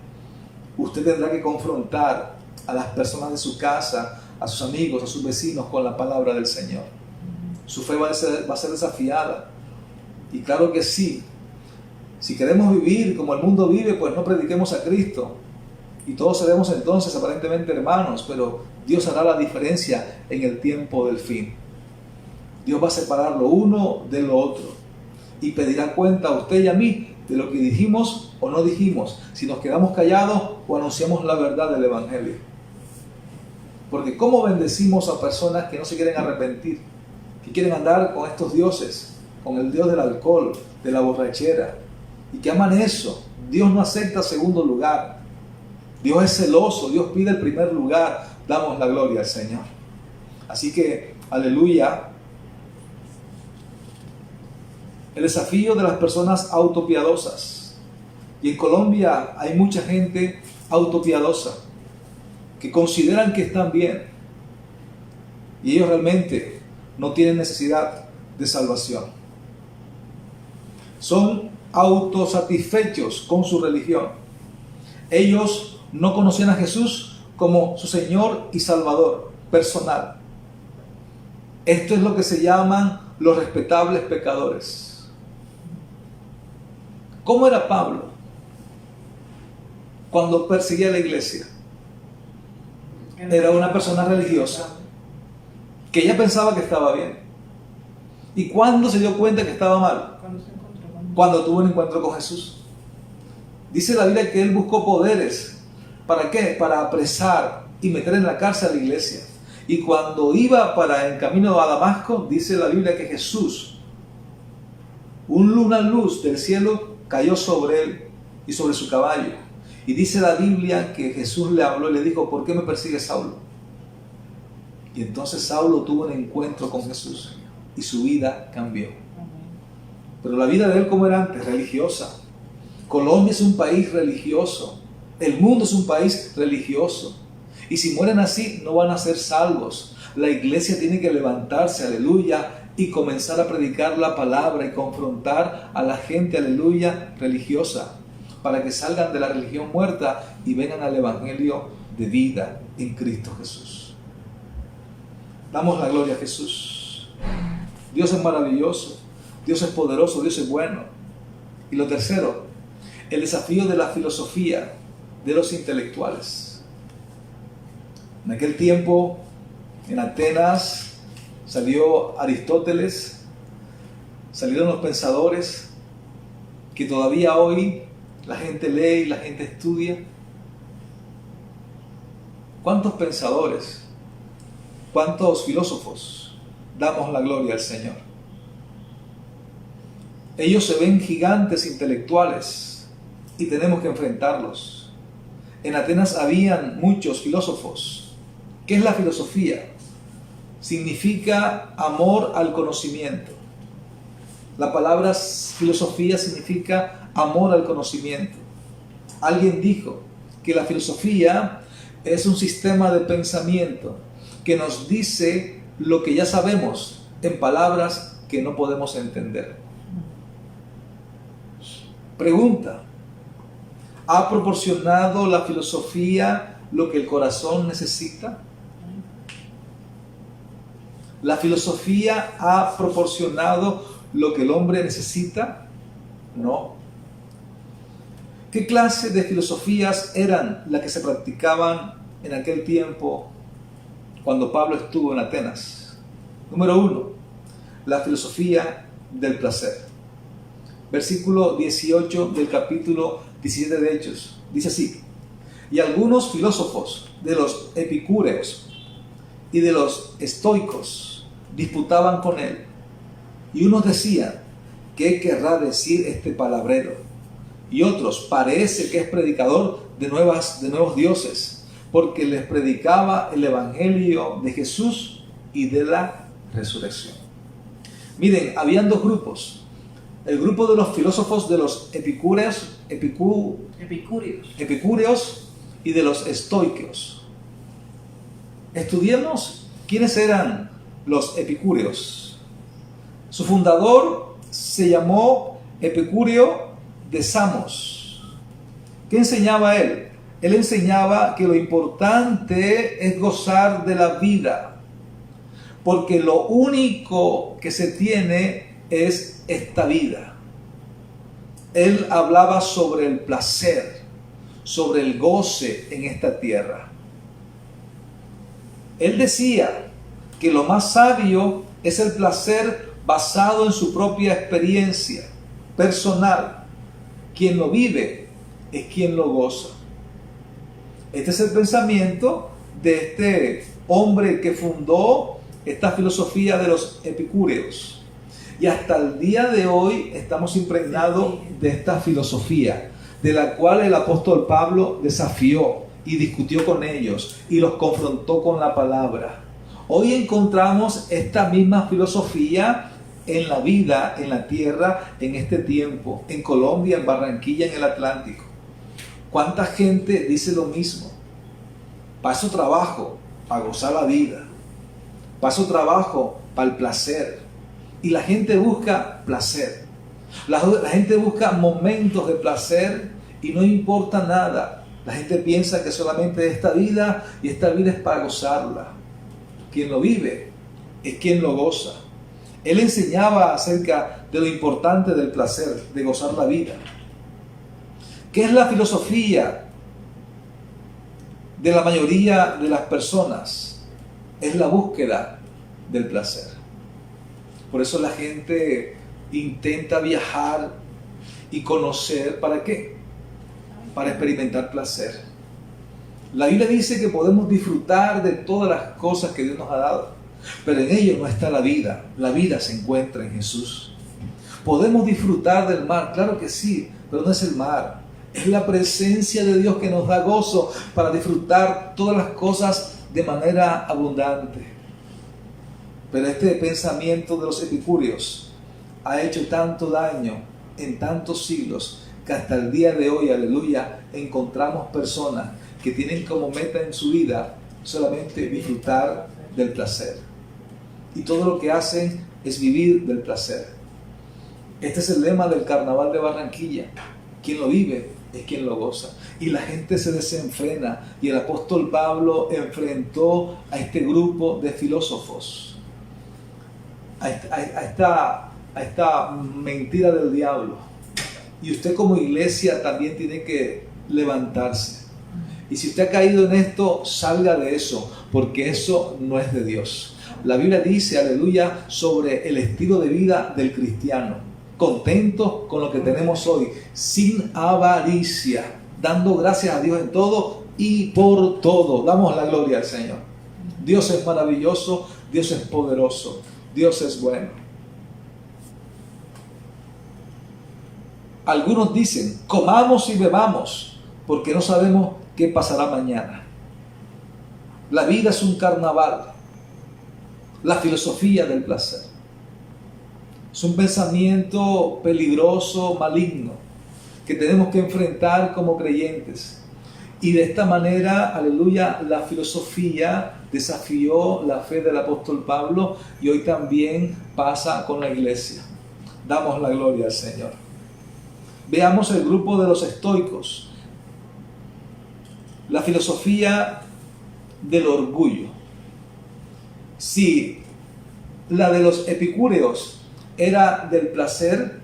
Usted tendrá que confrontar a las personas de su casa, a sus amigos, a sus vecinos con la palabra del Señor. Su fe va a ser desafiada. Y claro que sí, si queremos vivir como el mundo vive, pues no prediquemos a Cristo. Y todos seremos entonces aparentemente hermanos, pero Dios hará la diferencia en el tiempo del fin. Dios va a separar lo uno de lo otro y pedirá cuenta a usted y a mí de lo que dijimos o no dijimos, si nos quedamos callados o anunciamos la verdad del Evangelio. Porque ¿cómo bendecimos a personas que no se quieren arrepentir, que quieren andar con estos dioses, con el dios del alcohol, de la borrachera, y que aman eso? Dios no acepta segundo lugar. Dios es celoso, Dios pide el primer lugar. Damos la gloria al Señor. Así que, aleluya. El desafío de las personas autopiadosas. Y en Colombia hay mucha gente autopiadosa que consideran que están bien y ellos realmente no tienen necesidad de salvación. Son autosatisfechos con su religión. Ellos no conocían a Jesús como su Señor y Salvador personal. Esto es lo que se llaman los respetables pecadores. ¿Cómo era Pablo cuando perseguía a la iglesia? Era una persona religiosa que ella pensaba que estaba bien. ¿Y cuándo se dio cuenta que estaba mal? Cuando tuvo un encuentro con Jesús. Dice la Biblia que él buscó poderes. ¿Para qué? Para apresar y meter en la cárcel a la iglesia. Y cuando iba en camino a Damasco, dice la Biblia que Jesús, una luz del cielo cayó sobre él y sobre su caballo. Y dice la Biblia que Jesús le habló y le dijo: ¿por qué me persigues, Saulo? Y entonces Saulo tuvo un encuentro con Jesús y su vida cambió. Pero la vida de él, ¿cómo era antes? Religiosa. Colombia es un país religioso. El mundo es un país religioso. Y si mueren así, no van a ser salvos. La iglesia tiene que levantarse, aleluya, y comenzar a predicar la palabra y confrontar a la gente, aleluya, religiosa, para que salgan de la religión muerta y vengan al evangelio de vida en Cristo Jesús. Damos la gloria a Jesús. Dios es maravilloso, Dios es poderoso, Dios es bueno. Y lo tercero, el desafío de la filosofía de los intelectuales. En aquel tiempo, en Atenas, salió Aristóteles, salieron los pensadores que todavía hoy la gente lee y la gente estudia. ¿Cuántos pensadores, cuántos filósofos damos la gloria al Señor? Ellos se ven gigantes intelectuales y tenemos que enfrentarlos. En Atenas habían muchos filósofos. ¿Qué es la filosofía? Significa amor al conocimiento. La palabra filosofía significa amor al conocimiento. Alguien dijo que la filosofía es un sistema de pensamiento que nos dice lo que ya sabemos en palabras que no podemos entender. Pregunta: ¿ha proporcionado la filosofía lo que el corazón necesita? ¿La filosofía ha proporcionado lo que el hombre necesita? No. ¿Qué clase de filosofías eran las que se practicaban en aquel tiempo cuando Pablo estuvo en Atenas? Número 1, la filosofía del placer. Versículo 18 del capítulo 17 de Hechos. Dice así: y algunos filósofos de los epicúreos y de los estoicos disputaban con él, y unos decían: ¿qué querrá decir este palabrero? Y otros: parece que es predicador de nuevos dioses, porque les predicaba el evangelio de Jesús y de la resurrección. Miren, habían dos grupos: el grupo de los filósofos de los epicúreos y de los estoicos. Estudiemos quiénes eran los epicúreos. Su fundador se llamó Epicúreo de Samos. ¿Qué enseñaba él? Él enseñaba que lo importante es gozar de la vida, porque lo único que se tiene es esta vida. Él hablaba sobre el placer, sobre el goce en esta tierra. Él decía que lo más sabio es el placer basado en su propia experiencia personal. Quien lo vive es quien lo goza. Este es el pensamiento de este hombre que fundó esta filosofía de los epicúreos. Y hasta el día de hoy estamos impregnados de esta filosofía, de la cual el apóstol Pablo desafió y discutió con ellos y los confrontó con la palabra. Hoy encontramos esta misma filosofía en la vida, en la tierra, en este tiempo, en Colombia, en Barranquilla, en el Atlántico. ¿Cuánta gente dice lo mismo? Paso trabajo para gozar la vida, paso trabajo para el placer. Y la gente busca placer. La gente busca momentos de placer y no importa nada. La gente piensa que solamente esta vida y esta vida es para gozarla. Quien lo vive es quien lo goza. Él enseñaba acerca de lo importante del placer, de gozar la vida. ¿Qué es la filosofía de la mayoría de las personas? Es la búsqueda del placer. Por eso la gente intenta viajar y conocer. ¿Para qué? Para experimentar placer. La Biblia dice que podemos disfrutar de todas las cosas que Dios nos ha dado, pero en ello no está la vida. La vida se encuentra en Jesús. ¿Podemos disfrutar del mar? Claro que sí, pero no es el mar. Es la presencia de Dios que nos da gozo para disfrutar todas las cosas de manera abundante. Pero este pensamiento de los epicúreos ha hecho tanto daño en tantos siglos que hasta el día de hoy, aleluya, encontramos personas que tienen como meta en su vida solamente disfrutar del placer. Y todo lo que hacen es vivir del placer. Este es el lema del Carnaval de Barranquilla. Quien lo vive es quien lo goza. Y la gente se desenfrena. Y el apóstol Pablo enfrentó a este grupo de filósofos, a esta mentira del diablo. Y usted como iglesia también tiene que levantarse. Y si usted ha caído en esto, salga de eso, porque eso no es de Dios. La Biblia dice, aleluya, sobre el estilo de vida del cristiano. Contentos con lo que tenemos hoy, sin avaricia, dando gracias a Dios en todo y por todo. Damos la gloria al Señor. Dios es maravilloso, Dios es poderoso, Dios es bueno. Algunos dicen, comamos y bebamos, porque no sabemos qué pasará mañana. La vida es un carnaval. La filosofía del placer. Es un pensamiento peligroso, maligno, que tenemos que enfrentar como creyentes. Y de esta manera, aleluya, la filosofía desafió la fe del apóstol Pablo y hoy también pasa con la iglesia. Damos la gloria al Señor. Veamos el grupo de los estoicos. La filosofía del orgullo. Si la de los epicúreos era del placer,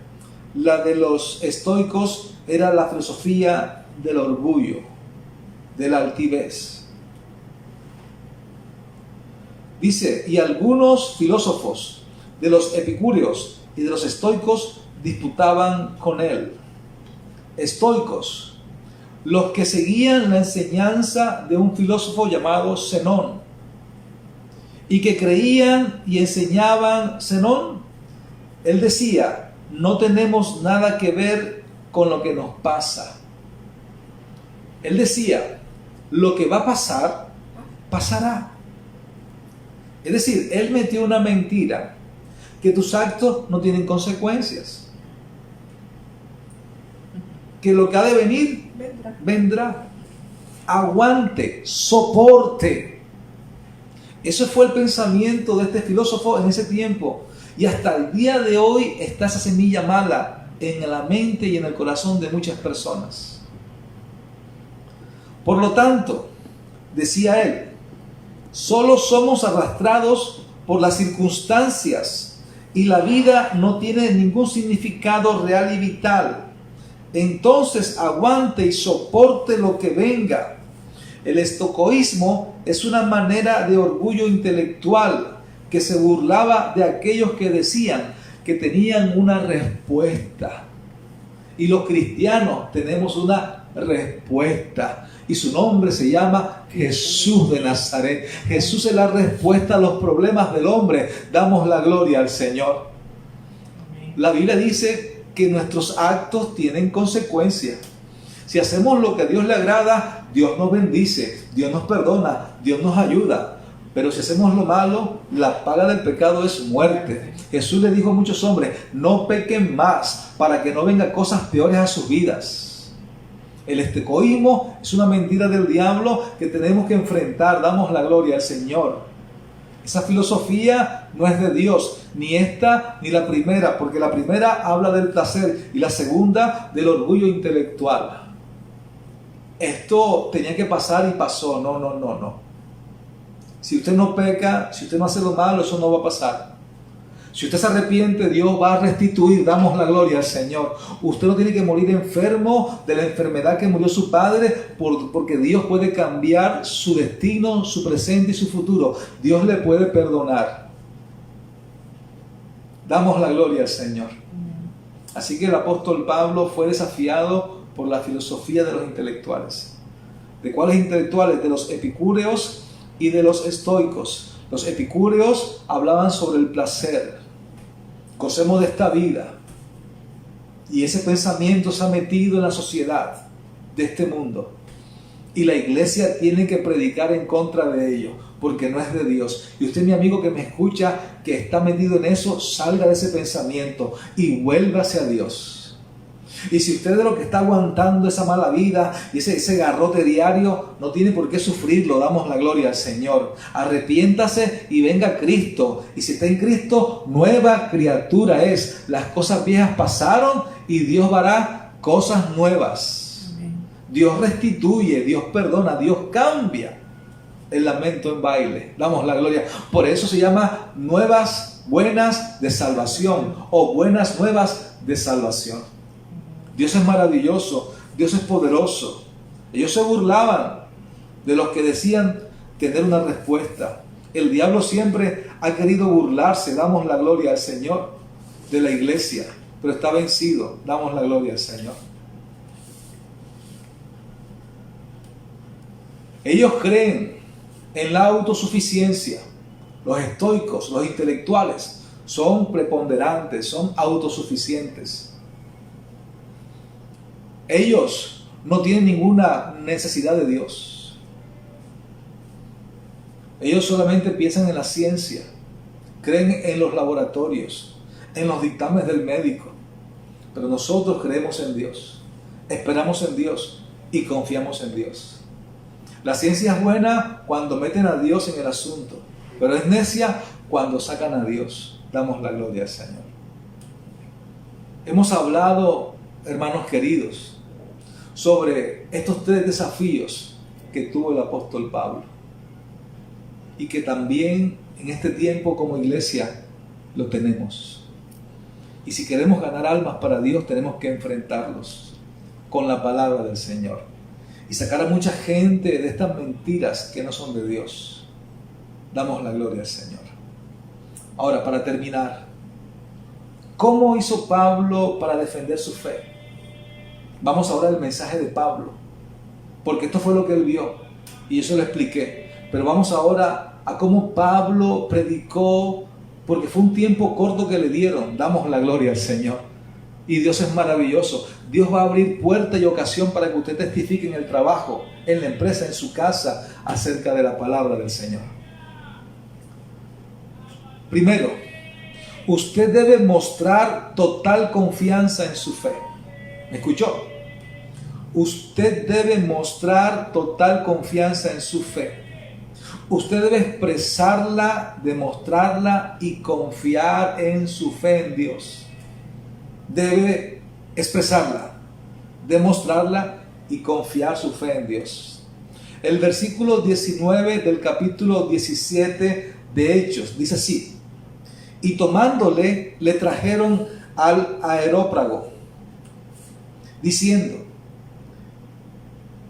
la de los estoicos era la filosofía del orgullo, de la altivez. Dice, y algunos filósofos de los epicúreos y de los estoicos disputaban con él. Estoicos, los que seguían la enseñanza de un filósofo llamado Zenón, y que creían y enseñaban Zenón. Él decía, no tenemos nada que ver con lo que nos pasa. Él decía, lo que va a pasar, pasará. Es decir, él metió una mentira, que tus actos no tienen consecuencias. Que lo que ha de venir, vendrá. Aguante, soporte. Eso fue el pensamiento de este filósofo en ese tiempo. Y hasta el día de hoy está esa semilla mala en la mente y en el corazón de muchas personas. Por lo tanto, decía él, solo somos arrastrados por las circunstancias y la vida no tiene ningún significado real y vital. Entonces aguante y soporte lo que venga. El estoicismo es una manera de orgullo intelectual que se burlaba de aquellos que decían que tenían una respuesta. Y los cristianos tenemos una respuesta. Y su nombre se llama Jesús de Nazaret. Jesús es la respuesta a los problemas del hombre. Damos la gloria al Señor. La Biblia dice que nuestros actos tienen consecuencias. Si hacemos lo que a Dios le agrada, Dios nos bendice, Dios nos perdona, Dios nos ayuda. Pero si hacemos lo malo, la paga del pecado es muerte. Jesús le dijo a muchos hombres, no pequen más para que no vengan cosas peores a sus vidas. El estoicismo es una mentira del diablo que tenemos que enfrentar. Damos la gloria al Señor. Esa filosofía no es de Dios, ni esta ni la primera, porque la primera habla del placer y la segunda del orgullo intelectual. Esto tenía que pasar y pasó. No. Si usted no peca, si usted no hace lo malo, eso no va a pasar. Si usted se arrepiente, Dios va a restituir. Damos la gloria al Señor. Usted no tiene que morir enfermo de la enfermedad que murió su padre, porque Dios puede cambiar su destino, su presente y su futuro. Dios le puede perdonar. Damos la gloria al Señor. Así que el apóstol Pablo fue desafiado por la filosofía de los intelectuales. ¿De cuáles intelectuales? De los epicúreos y de los estoicos. Los epicúreos hablaban sobre el placer. Gocemos de esta vida. Y ese pensamiento se ha metido en la sociedad de este mundo. Y la iglesia tiene que predicar en contra de ello, porque no es de Dios. Y usted, mi amigo que me escucha, que está metido en eso, salga de ese pensamiento y vuélvase a Dios. Y si usted de lo que está aguantando esa mala vida y ese garrote diario, no tiene por qué sufrirlo, damos la gloria al Señor. Arrepiéntase y venga a Cristo. Y si está en Cristo, nueva criatura es. Las cosas viejas pasaron y Dios hará cosas nuevas. Amén. Dios restituye, Dios perdona, Dios cambia el lamento en baile. Damos la gloria. Por eso se llama nuevas buenas de salvación o buenas nuevas de salvación. Dios es maravilloso, Dios es poderoso. Ellos se burlaban de los que decían tener una respuesta. El diablo siempre ha querido burlarse, damos la gloria al Señor, de la iglesia, pero está vencido, damos la gloria al Señor. Ellos creen en la autosuficiencia. Los estoicos, los intelectuales, son preponderantes, son autosuficientes. Ellos no tienen ninguna necesidad de Dios. Ellos solamente piensan en la ciencia, creen en los laboratorios, en los dictámenes del médico. Pero nosotros creemos en Dios, esperamos en Dios y confiamos en Dios. La ciencia es buena cuando meten a Dios en el asunto, pero es necia cuando sacan a Dios. Damos la gloria al Señor. Hemos hablado, hermanos queridos, sobre estos 3 desafíos que tuvo el apóstol Pablo y que también en este tiempo como iglesia lo tenemos. Y si queremos ganar almas para Dios, tenemos que enfrentarlos con la palabra del Señor y sacar a mucha gente de estas mentiras que no son de Dios. Damos la gloria al Señor. Ahora, para terminar, ¿cómo hizo Pablo para defender su fe? Vamos ahora al mensaje de Pablo, porque esto fue lo que él vio y eso lo expliqué. Pero vamos ahora a cómo Pablo predicó, porque fue un tiempo corto que le dieron. Damos la gloria al Señor. Y Dios es maravilloso. Dios va a abrir puerta y ocasión para que usted testifique en el trabajo, en la empresa, en su casa, acerca de la palabra del Señor. Primero, usted debe mostrar total confianza en su fe. ¿Me escuchó? Usted debe mostrar total confianza en su fe. Usted debe expresarla, demostrarla y confiar en su fe en Dios. Debe expresarla, demostrarla y confiar su fe en Dios. El versículo 19 del capítulo 17 de Hechos dice así: y tomándole, le trajeron al Areópago, diciendo: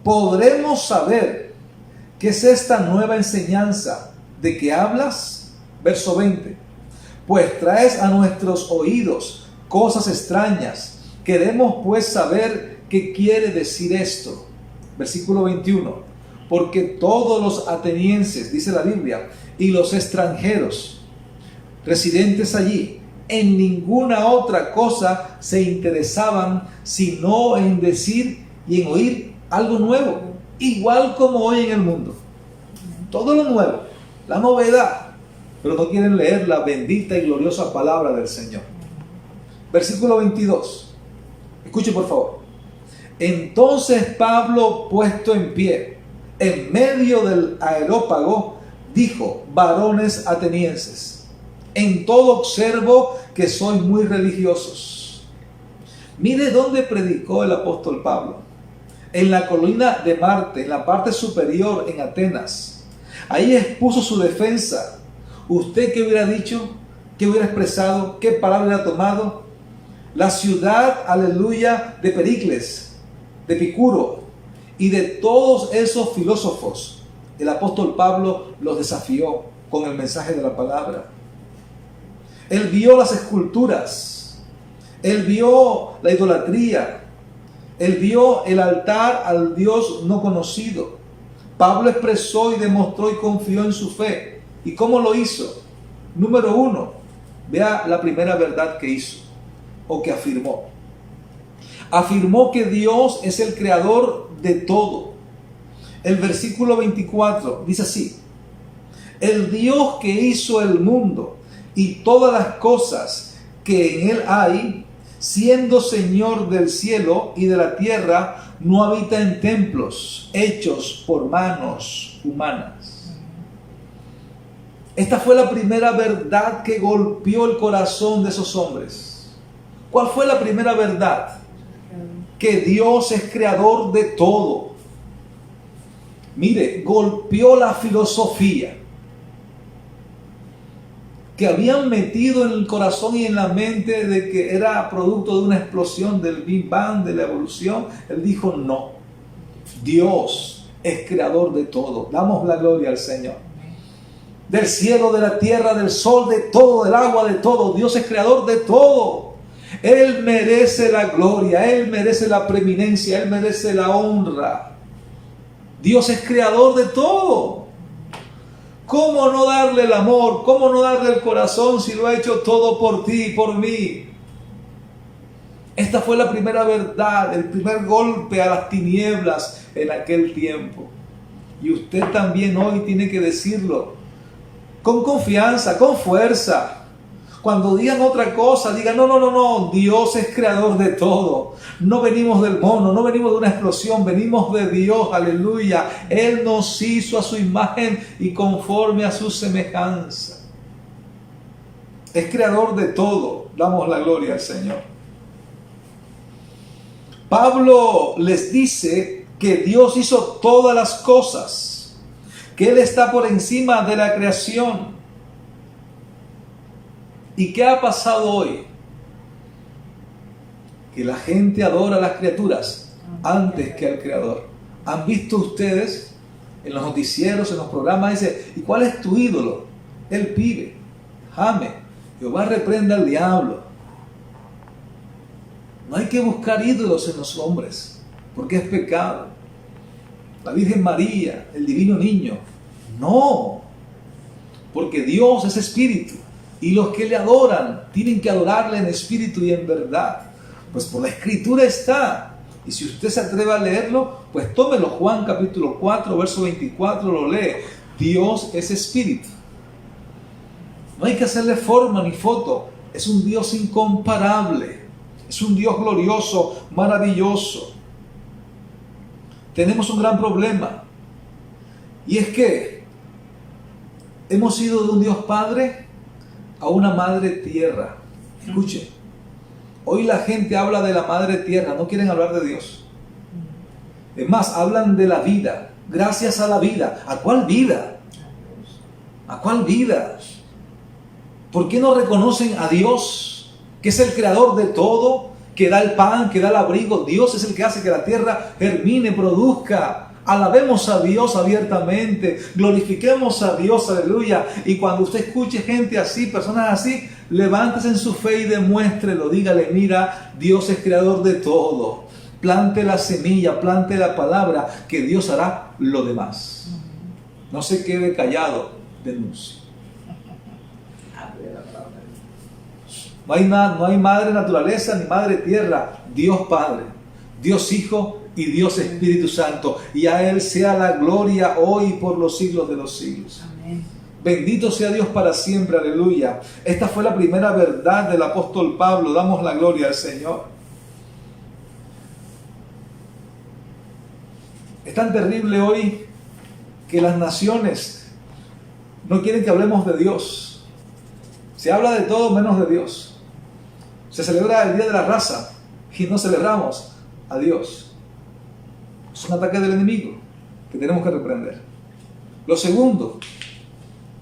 ¿podremos saber qué es esta nueva enseñanza de que hablas? Verso 20. Pues traes a nuestros oídos cosas extrañas. Queremos pues saber qué quiere decir esto. Versículo 21. Porque todos los atenienses, dice la Biblia, y los extranjeros residentes allí, en ninguna otra cosa se interesaban sino en decir y en oír algo nuevo, igual como hoy en el mundo. Todo lo nuevo, la novedad, pero no quieren leer la bendita y gloriosa palabra del Señor. Versículo 22. Escuche por favor. Entonces Pablo, puesto en pie, en medio del Areópago, dijo: varones atenienses, en todo observo que sois muy religiosos. Mire dónde predicó el apóstol Pablo. En la colina de Marte, en la parte superior, en Atenas. Ahí expuso su defensa. ¿Usted qué hubiera dicho? ¿Qué hubiera expresado? ¿Qué palabra hubiera tomado? La ciudad, aleluya, de Pericles, de Epicuro y de todos esos filósofos. El apóstol Pablo los desafió con el mensaje de la palabra. Él vio las esculturas, él vio la idolatría, él vio el altar al Dios no conocido. Pablo expresó y demostró y confió en su fe. ¿Y cómo lo hizo? Número 1, vea la primera verdad que hizo o que afirmó. Afirmó que Dios es el creador de todo. El versículo 24 dice así: el Dios que hizo el mundo y todas las cosas que en él hay, siendo Señor del cielo y de la tierra, no habita en templos hechos por manos humanas. Esta fue la primera verdad que golpeó el corazón de esos hombres. ¿Cuál fue la primera verdad? Que Dios es creador de todo. Mire, golpeó la filosofía que habían metido en el corazón y en la mente de que era producto de una explosión del Big Bang, de la evolución. Él dijo, no, Dios es creador de todo. Damos la gloria al Señor. Del cielo, de la tierra, del sol, de todo, del agua, de todo. Dios es creador de todo. Él merece la gloria, Él merece la preeminencia, Él merece la honra. Dios es creador de todo. ¿Cómo no darle el amor? ¿Cómo no darle el corazón si lo ha hecho todo por ti y por mí? Esta fue la primera verdad, el primer golpe a las tinieblas en aquel tiempo. Y usted también hoy tiene que decirlo con confianza, con fuerza. Cuando digan otra cosa, digan, no, Dios es creador de todo. No venimos del mono, no venimos de una explosión, venimos de Dios, aleluya. Él nos hizo a su imagen y conforme a su semejanza. Es creador de todo. Damos la gloria al Señor. Pablo les dice que Dios hizo todas las cosas, que Él está por encima de la creación. ¿Y qué ha pasado hoy? Que la gente adora a las criaturas antes que al Creador. ¿Han visto ustedes en los noticieros, en los programas, dice, ¿y cuál es tu ídolo? El pibe. Jame. Jehová reprenda al diablo. No hay que buscar ídolos en los hombres, porque es pecado. La Virgen María, el divino niño. No, porque Dios es espíritu. Y los que le adoran tienen que adorarle en espíritu y en verdad. Pues por la escritura está. Y si usted se atreve a leerlo, pues tómelo. Juan capítulo 4, verso 24, lo lee. Dios es espíritu. No hay que hacerle forma ni foto. Es un Dios incomparable. Es un Dios glorioso, maravilloso. Tenemos un gran problema. Y es que hemos ido de un Dios Padre a una madre tierra. Escuche, hoy la gente habla de la madre tierra, no quieren hablar de Dios. Es más, hablan de la vida, gracias a la vida. ¿A cuál vida? ¿A cuál vida? ¿Por qué no reconocen a Dios, que es el creador de todo, que da el pan, que da el abrigo? Dios es el que hace que la tierra germine, produzca. Alabemos a Dios abiertamente, glorifiquemos a Dios, aleluya. Y cuando usted escuche gente así, personas así, levántese en su fe y demuéstrelo. Dígale, mira, Dios es creador de todo. Plante la semilla, plante la palabra, que Dios hará lo demás. No se quede callado, denuncie. No hay madre naturaleza ni madre tierra, Dios Padre, Dios Hijo y Dios Espíritu Santo, y a Él sea la gloria hoy y por los siglos de los siglos. Amén. Bendito sea Dios para siempre, aleluya. Esta fue la primera verdad del apóstol Pablo. Damos la gloria al Señor. Es tan terrible hoy que las naciones no quieren que hablemos de Dios. Se habla de todo menos de Dios. Se celebra el Día de la Raza y no celebramos a Dios. Es un ataque del enemigo que tenemos que reprender. Lo segundo,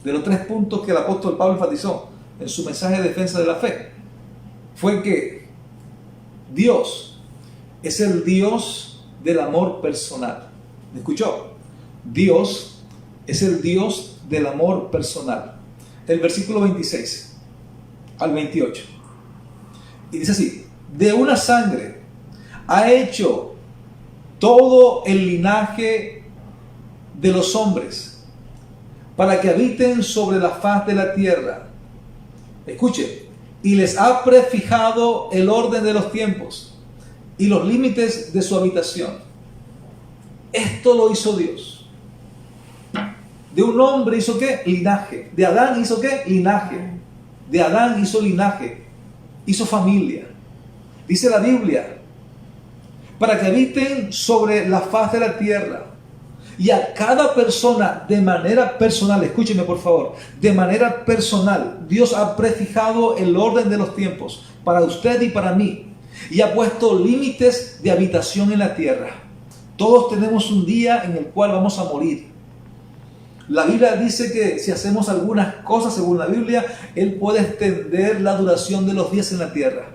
de los 3 puntos que el apóstol Pablo enfatizó en su mensaje de defensa de la fe, fue que Dios es el Dios del amor personal. ¿Me escuchó? Dios es el Dios del amor personal. El versículo 26 al 28. Y dice así: de una sangre ha hecho todo el linaje de los hombres, para que habiten sobre la faz de la tierra. Escuche, y les ha prefijado el orden de los tiempos y los límites de su habitación. Esto lo hizo Dios. De un hombre hizo ¿qué? Linaje. De Adán hizo ¿qué? Linaje. De Adán hizo linaje. Hizo familia. Dice la Biblia, para que habiten sobre la faz de la tierra. Y a cada persona de manera personal, escúcheme por favor, de manera personal, Dios ha prefijado el orden de los tiempos para usted y para mí. Y ha puesto límites de habitación en la tierra. Todos tenemos un día en el cual vamos a morir. La Biblia dice que si hacemos algunas cosas según la Biblia, Él puede extender la duración de los días en la tierra.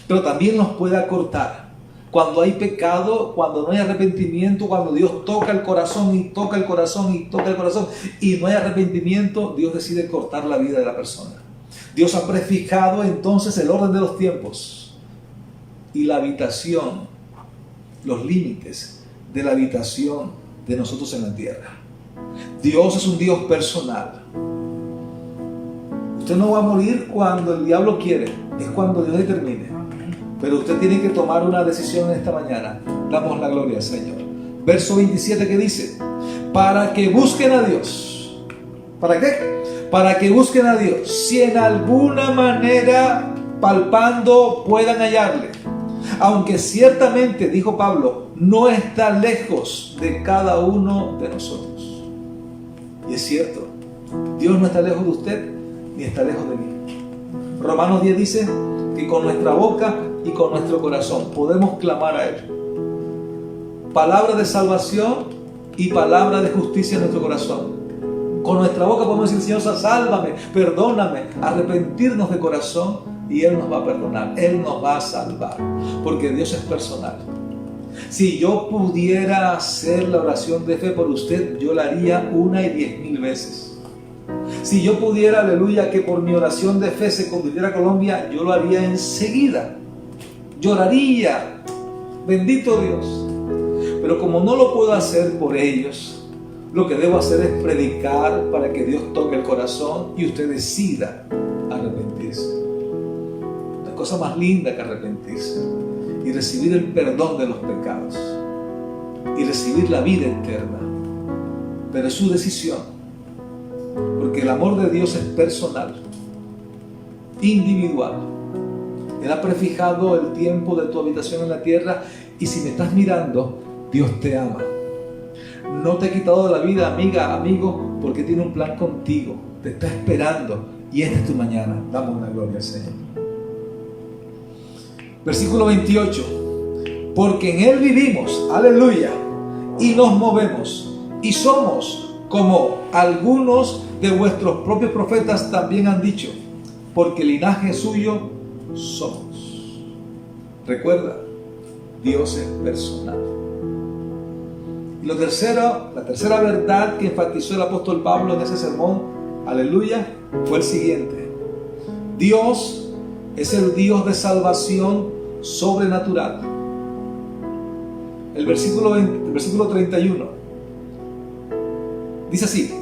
Pero también nos puede acortar. Cuando hay pecado, cuando no hay arrepentimiento, cuando Dios toca el corazón y toca el corazón y toca el corazón y no hay arrepentimiento, Dios decide cortar la vida de la persona. Dios ha prefijado entonces el orden de los tiempos y la habitación, los límites de la habitación de nosotros en la tierra. Dios es un Dios personal. Usted no va a morir cuando el diablo quiere, es cuando Dios determine. Pero usted tiene que tomar una decisión esta mañana. Damos la gloria al Señor. Verso 27 que dice, para que busquen a Dios. ¿Para qué? Para que busquen a Dios. Si en alguna manera palpando puedan hallarle. Aunque ciertamente, dijo Pablo, no está lejos de cada uno de nosotros. Y es cierto, Dios no está lejos de usted, ni está lejos de mí. Romanos 10 dice que con nuestra boca y con nuestro corazón podemos clamar a Él. Palabra de salvación y palabra de justicia en nuestro corazón. Con nuestra boca podemos decir, Señor, sálvame, perdóname, arrepentirnos de corazón y Él nos va a perdonar, Él nos va a salvar, porque Dios es personal. Si yo pudiera hacer la oración de fe por usted, yo la haría 1 y 10,000 veces. Si yo pudiera, aleluya, que por mi oración de fe se convirtiera a Colombia, yo lo haría enseguida. Lloraría, bendito Dios. Pero como no lo puedo hacer por ellos, lo que debo hacer es predicar para que Dios toque el corazón y usted decida arrepentirse. No hay cosa más linda que arrepentirse y recibir el perdón de los pecados y recibir la vida eterna. Pero es su decisión. Porque el amor de Dios es personal, individual. Él ha prefijado el tiempo de tu habitación en la tierra y si me estás mirando, Dios te ama. No te ha quitado la vida, amiga, amigo, porque tiene un plan contigo. Te está esperando y esta es tu mañana. Damos una gloria al Señor. Versículo 28. Porque en Él vivimos, aleluya, y nos movemos y somos como algunos de vuestros propios profetas también han dicho, porque linaje suyo somos. Recuerda, Dios es personal. Y la tercera verdad que enfatizó el apóstol Pablo en ese sermón, aleluya, fue el siguiente. Dios es el Dios de salvación sobrenatural. El versículo 31 dice así: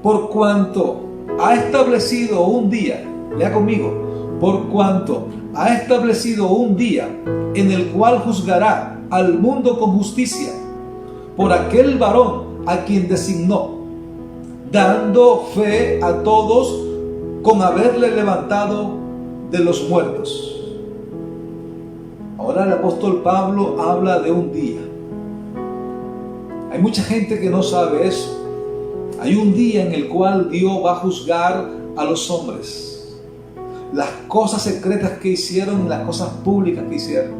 por cuanto ha establecido un día, lea conmigo, por cuanto ha establecido un día en el cual juzgará al mundo con justicia, por aquel varón a quien designó, dando fe a todos con haberle levantado de los muertos. Ahora el apóstol Pablo habla de un día. Hay mucha gente que no sabe eso. Hay un día en el cual Dios va a juzgar a los hombres. Las cosas secretas que hicieron y las cosas públicas que hicieron.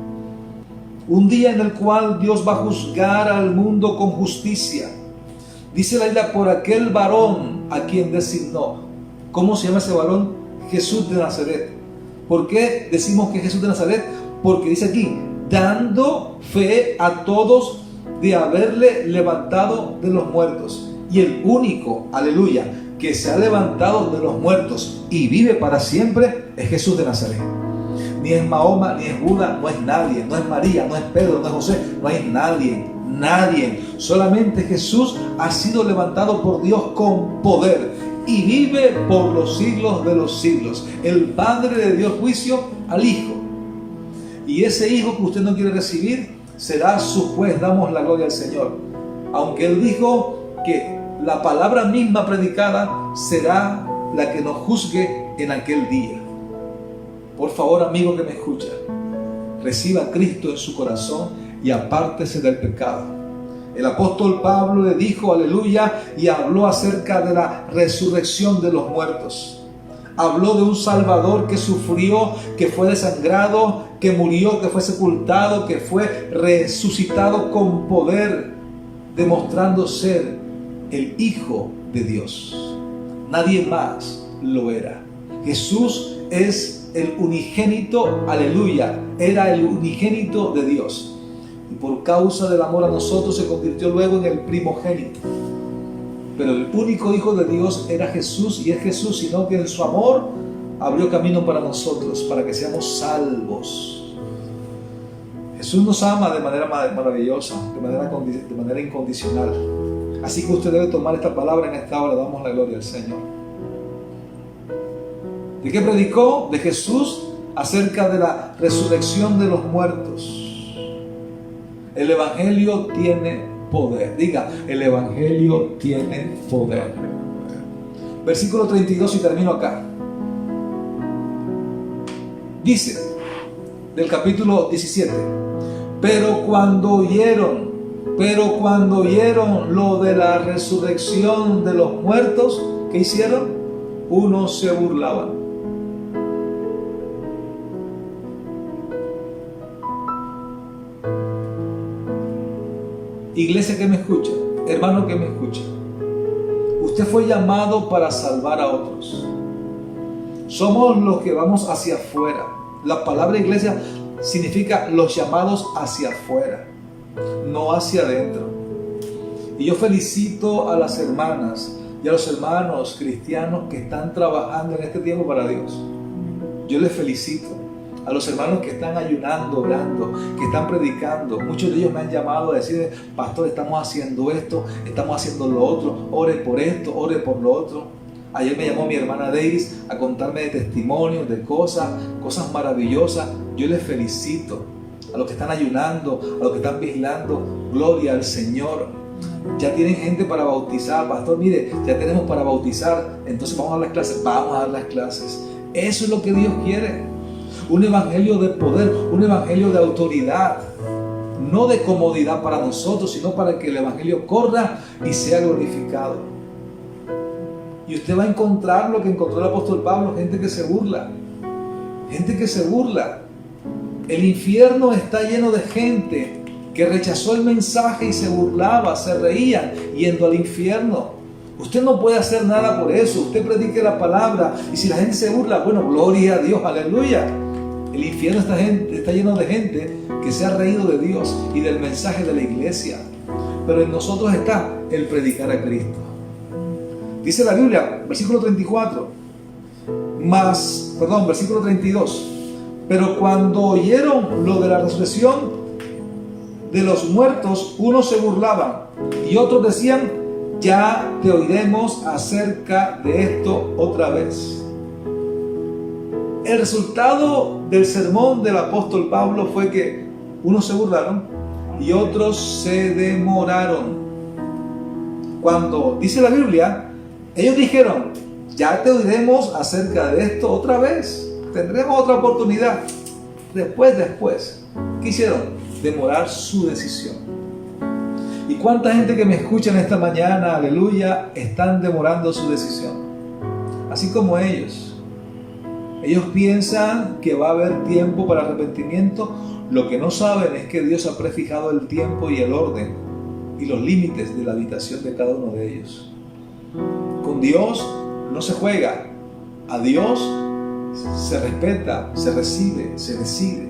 Un día en el cual Dios va a juzgar al mundo con justicia. Dice la Biblia, por aquel varón a quien designó. ¿Cómo se llama ese varón? Jesús de Nazaret. ¿Por qué decimos que Jesús de Nazaret? Porque dice aquí, dando fe a todos de haberle levantado de los muertos. Y el único, aleluya, que se ha levantado de los muertos y vive para siempre es Jesús de Nazaret. Ni es Mahoma, ni es Buda, no es nadie, no es María, no es Pedro, no es José, no hay nadie. Solamente Jesús ha sido levantado por Dios con poder y vive por los siglos de los siglos. El Padre le dio juicio al Hijo. Y ese Hijo que usted no quiere recibir será su juez. Damos la gloria al Señor. Aunque Él dijo que la palabra misma predicada será la que nos juzgue en aquel día. Por favor, amigo que me escucha, reciba a Cristo en su corazón y apártese del pecado. El apóstol Pablo le dijo aleluya y habló acerca de la resurrección de los muertos. Habló de un Salvador que sufrió, que fue desangrado, que murió, que fue sepultado, que fue resucitado con poder, demostrando ser el Hijo de Dios. Nadie más lo era. Jesús es el unigénito, aleluya, era el unigénito de Dios. Y por causa del amor a nosotros se convirtió luego en el primogénito. Pero el único Hijo de Dios era Jesús, y es Jesús, sino que en su amor abrió camino para nosotros, para que seamos salvos. Jesús nos ama de manera maravillosa, de manera incondicional. Así que usted debe tomar esta palabra en esta hora. Damos la gloria al Señor. ¿De qué predicó? De Jesús acerca de la resurrección de los muertos. El Evangelio tiene poder. Diga, el Evangelio tiene poder. Versículo 32 y termino acá. Dice, del capítulo 17, pero cuando oyeron lo de la resurrección de los muertos, ¿qué hicieron? Unos se burlaban. Iglesia que me escucha, hermano que me escucha, usted fue llamado para salvar a otros. Somos los que vamos hacia afuera. La palabra iglesia significa los llamados hacia afuera, no hacia adentro. Y yo felicito a las hermanas y a los hermanos cristianos que están trabajando en este tiempo para Dios. Yo les felicito. A los hermanos que están ayunando, orando, que están predicando. Muchos de ellos me han llamado a decir, pastor, estamos haciendo esto, estamos haciendo lo otro, ore por esto, ore por lo otro. Ayer me llamó mi hermana Deiris a contarme de testimonios, de cosas maravillosas. Yo les felicito a los que están ayunando, a los que están vigilando. Gloria al Señor. Ya tienen gente para bautizar. Pastor, mire, ya tenemos para bautizar. Entonces vamos a dar las clases. Vamos a dar las clases. Eso es lo que Dios quiere. Un evangelio de poder, un evangelio de autoridad, no de comodidad para nosotros, sino para que el evangelio corra y sea glorificado. Y usted va a encontrar lo que encontró el apóstol Pablo, gente que se burla, gente que se burla. El infierno está lleno de gente que rechazó el mensaje y se burlaba, se reían yendo al infierno. Usted no puede hacer nada por eso. Usted predique la palabra y si la gente se burla, bueno, gloria a Dios, aleluya. El infierno está lleno de gente que se ha reído de Dios y del mensaje de la iglesia. Pero en nosotros está el predicar a Cristo. Dice la Biblia, versículo 34, versículo 32. Pero cuando oyeron lo de la resurrección de los muertos, unos se burlaban y otros decían, ya te oiremos acerca de esto otra vez. El resultado del sermón del apóstol Pablo fue que unos se burlaron y otros se demoraron. Cuando dice la Biblia, ellos dijeron, ya te oiremos acerca de esto otra vez. Tendremos otra oportunidad. Después. ¿Qué hicieron? Demorar su decisión. ¿Y cuánta gente que me escucha en esta mañana, aleluya, están demorando su decisión? Así como ellos. Ellos piensan que va a haber tiempo para arrepentimiento. Lo que no saben es que Dios ha prefijado el tiempo y el orden y los límites de la habitación de cada uno de ellos. Con Dios no se juega. A Dios se respeta, se recibe, se decide.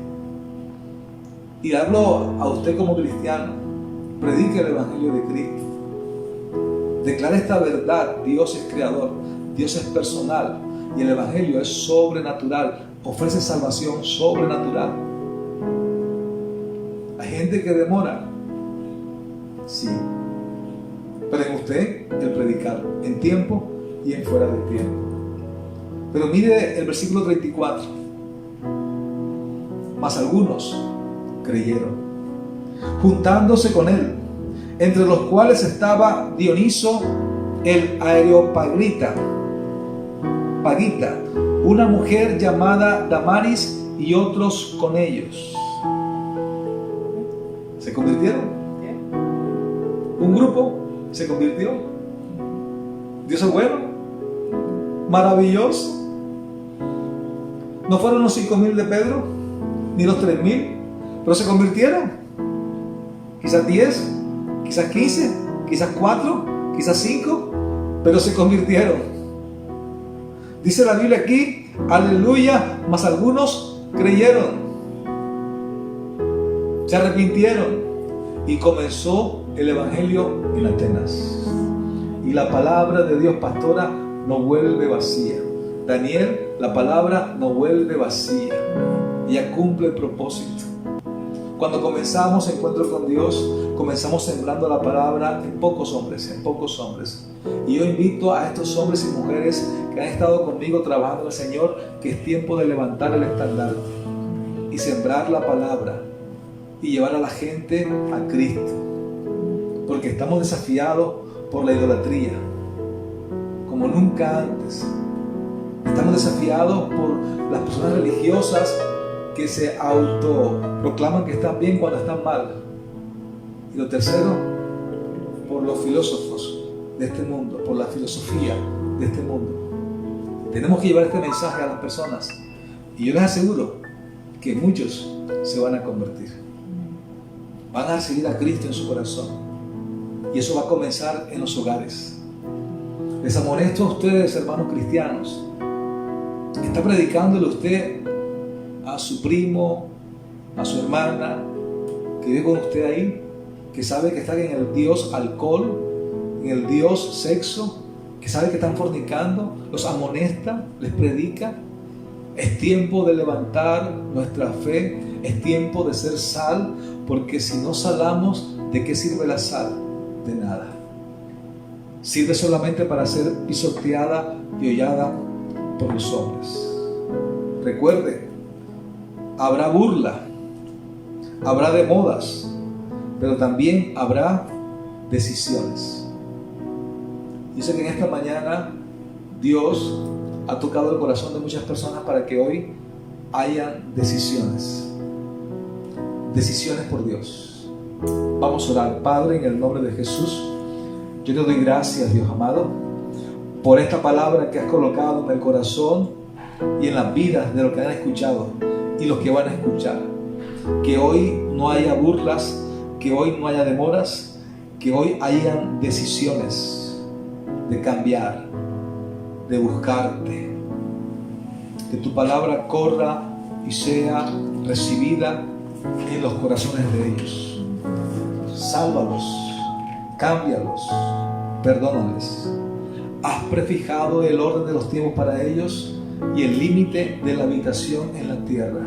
Y hablo a usted como cristiano. Predique el Evangelio de Cristo. Declara esta verdad. Dios es creador. Dios es personal. Y el Evangelio es sobrenatural. Ofrece salvación sobrenatural. Hay gente que demora. Sí. Pero en usted el predicar. En tiempo y en fuera de tiempo. Pero mire el versículo 34. Mas algunos creyeron, juntándose con él, entre los cuales estaba Dioniso el Areopagita, una mujer llamada Damaris y otros con ellos. Se convirtieron. Un grupo se convirtió. Dios es bueno, maravilloso. No fueron los 5,000 de Pedro, ni los 3,000, pero se convirtieron. Quizás 10, quizás 15, quizás 4, quizás 5, pero se convirtieron. Dice la Biblia aquí, aleluya, mas algunos creyeron, se arrepintieron y comenzó el evangelio en Atenas. Y la palabra de Dios, pastora, no vuelve vacía. Daniel, la palabra no vuelve vacía. Ella cumple el propósito. Cuando comenzamos encuentro con Dios, comenzamos sembrando la palabra en pocos hombres, Y yo invito a estos hombres y mujeres que han estado conmigo trabajando en el Señor, que es tiempo de levantar el estandarte y sembrar la palabra y llevar a la gente a Cristo. Porque estamos desafiados por la idolatría, como nunca antes. Estamos desafiados por las personas religiosas que se autoproclaman que están bien cuando están mal. Y lo tercero, por los filósofos de este mundo, por la filosofía de este mundo. Tenemos que llevar este mensaje a las personas. Y yo les aseguro que muchos se van a convertir. Van a recibir a Cristo en su corazón. Y eso va a comenzar en los hogares. Les amonesto a ustedes, hermanos cristianos. Está predicándole usted a su primo, a su hermana, que vive con usted ahí, que sabe que están en el Dios alcohol, en el Dios sexo, que sabe que están fornicando, los amonesta, les predica. Es tiempo de levantar nuestra fe, es tiempo de ser sal, porque si no salamos, ¿de qué sirve la sal? De nada. Sirve solamente para ser pisoteada y hollada por los hombres. Recuerde, habrá burla, habrá demodas, pero también habrá decisiones. Yo sé que en esta mañana Dios ha tocado el corazón de muchas personas para que hoy hayan decisiones. Decisiones por Dios. Vamos a orar. Padre, en el nombre de Jesús, yo te doy gracias, Dios amado, por esta palabra que has colocado en el corazón y en las vidas de los que han escuchado y los que van a escuchar. Que hoy no haya burlas, que hoy no haya demoras, que hoy hayan decisiones de cambiar, de buscarte. Que tu palabra corra y sea recibida en los corazones de ellos. Sálvalos, cámbialos, perdónales. Has prefijado el orden de los tiempos para ellos y el límite de la habitación en la tierra.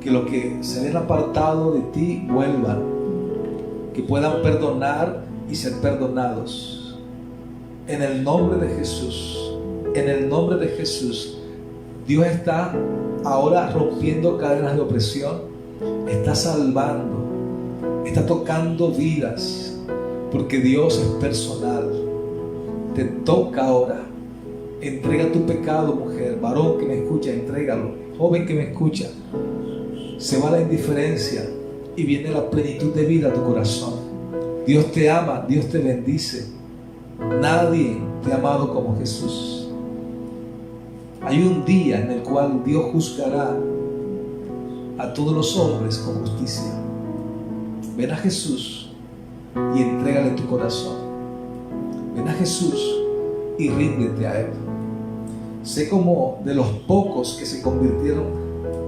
Que los que se ven apartados de ti vuelvan, que puedan perdonar y ser perdonados. En el nombre de Jesús, en el nombre de Jesús, Dios está ahora rompiendo cadenas de opresión, está salvando, está tocando vidas, porque Dios es personal. Te toca ahora. Entrega tu pecado, mujer, varón que me escucha, entrégalo. Joven que me escucha, se va la indiferencia y viene la plenitud de vida a tu corazón. Dios te ama, Dios te bendice. Nadie te ha amado como Jesús. Hay un día en el cual Dios juzgará a todos los hombres con justicia. Ven a Jesús y entrégale tu corazón. Ven a Jesús y ríndete a Él. Sé como de los pocos que se convirtieron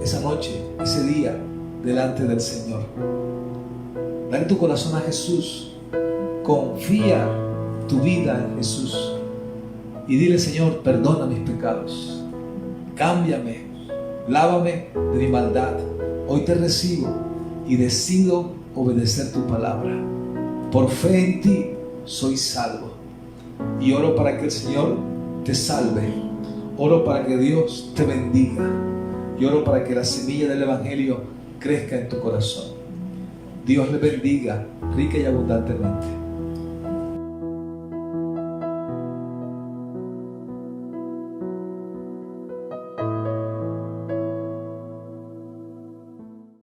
esa noche, ese día, delante del Señor. Dale tu corazón a Jesús. Confía tu vida en Jesús. Y dile: Señor, perdona mis pecados. Cámbiame, lávame de mi maldad. Hoy te recibo y decido obedecer tu palabra. Por fe en ti soy salvo. Y oro para que el Señor te salve. Oro para que Dios te bendiga. Y oro para que la semilla del Evangelio crezca en tu corazón. Dios le bendiga rica y abundantemente.